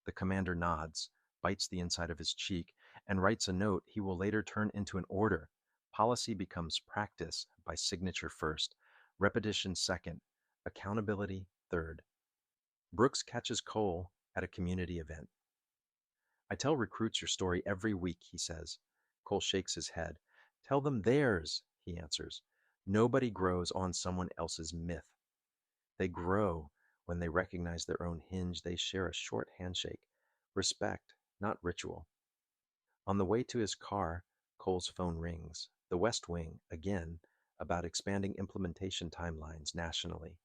The commander nods, bites the inside of his cheek, and writes a note he will later turn into an order. Policy becomes practice by signature first, repetition second, accountability third. Brooks catches Cole at a community event. I tell recruits your story every week, he says. Cole shakes his head. Tell them theirs, he answers. Nobody grows on someone else's myth. They grow when they recognize their own hinge. They share a short handshake. Respect, not ritual. On the way to his car, Cole's phone rings. The West Wing, again, about expanding implementation timelines nationally.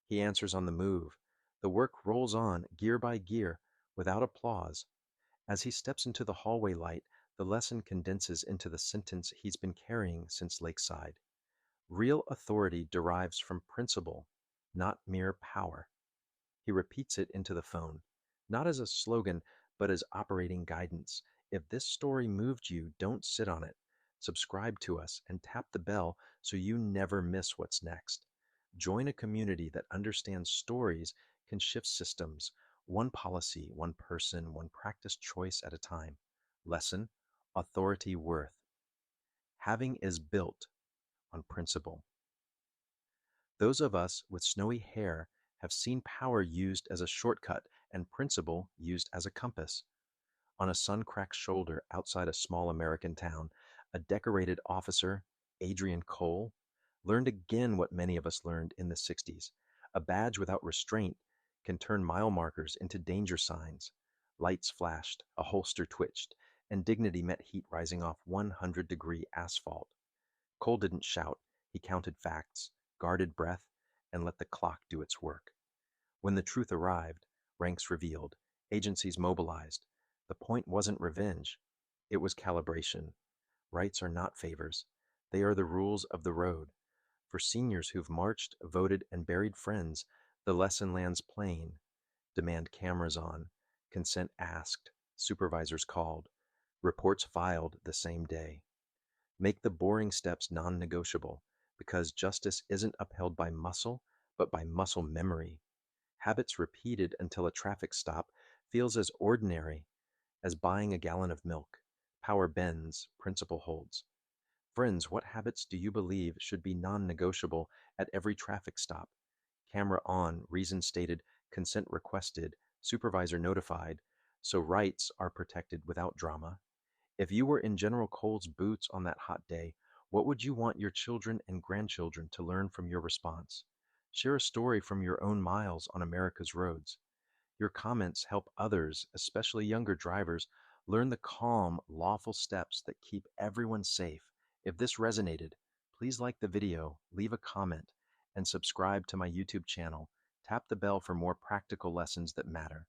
He answers on the move. The work rolls on, gear by gear, without applause. As he steps into the hallway light, the lesson condenses into the sentence he's been carrying since Lakeside. Real authority derives from principle, not mere power. He repeats it into the phone, not as a slogan, but as operating guidance. If this story moved you, don't sit on it. Subscribe to us and tap the bell so you never miss what's next. Join a community that understands stories can shift systems, one policy, one person, one practice choice at a time. Lesson: authority worth. Having is built on principle. Those of us with snowy hair have seen power used as a shortcut and principle used as a compass. On a sun-cracked shoulder outside a small American town, a decorated officer, Adrian Cole, learned again what many of us learned in the 60s. A badge without restraint can turn mile markers into danger signs. Lights flashed, a holster twitched, and dignity met heat rising off 100-degree asphalt. Cole didn't shout. He counted facts, guarded breath, and let the clock do its work. When the truth arrived, ranks revealed, agencies mobilized. The point wasn't revenge, it was calibration. Rights are not favors, they are the rules of the road. For seniors who've marched, voted, and buried friends, the lesson lands plain. Demand cameras on, consent asked, supervisors called, reports filed the same day. Make the boring steps non-negotiable, because justice isn't upheld by muscle, but by muscle memory. Habits repeated until a traffic stop feels as ordinary as buying a gallon of milk. Power bends, principle holds. Friends, what habits do you believe should be non-negotiable at every traffic stop? Camera on, reason stated, consent requested, supervisor notified, so rights are protected without drama. If you were in General Cole's boots on that hot day, what would you want your children and grandchildren to learn from your response? Share a story from your own miles on America's roads. Your comments help others, especially younger drivers, learn the calm, lawful steps that keep everyone safe. If this resonated, please like the video, leave a comment, and subscribe to my YouTube channel. Tap the bell for more practical lessons that matter.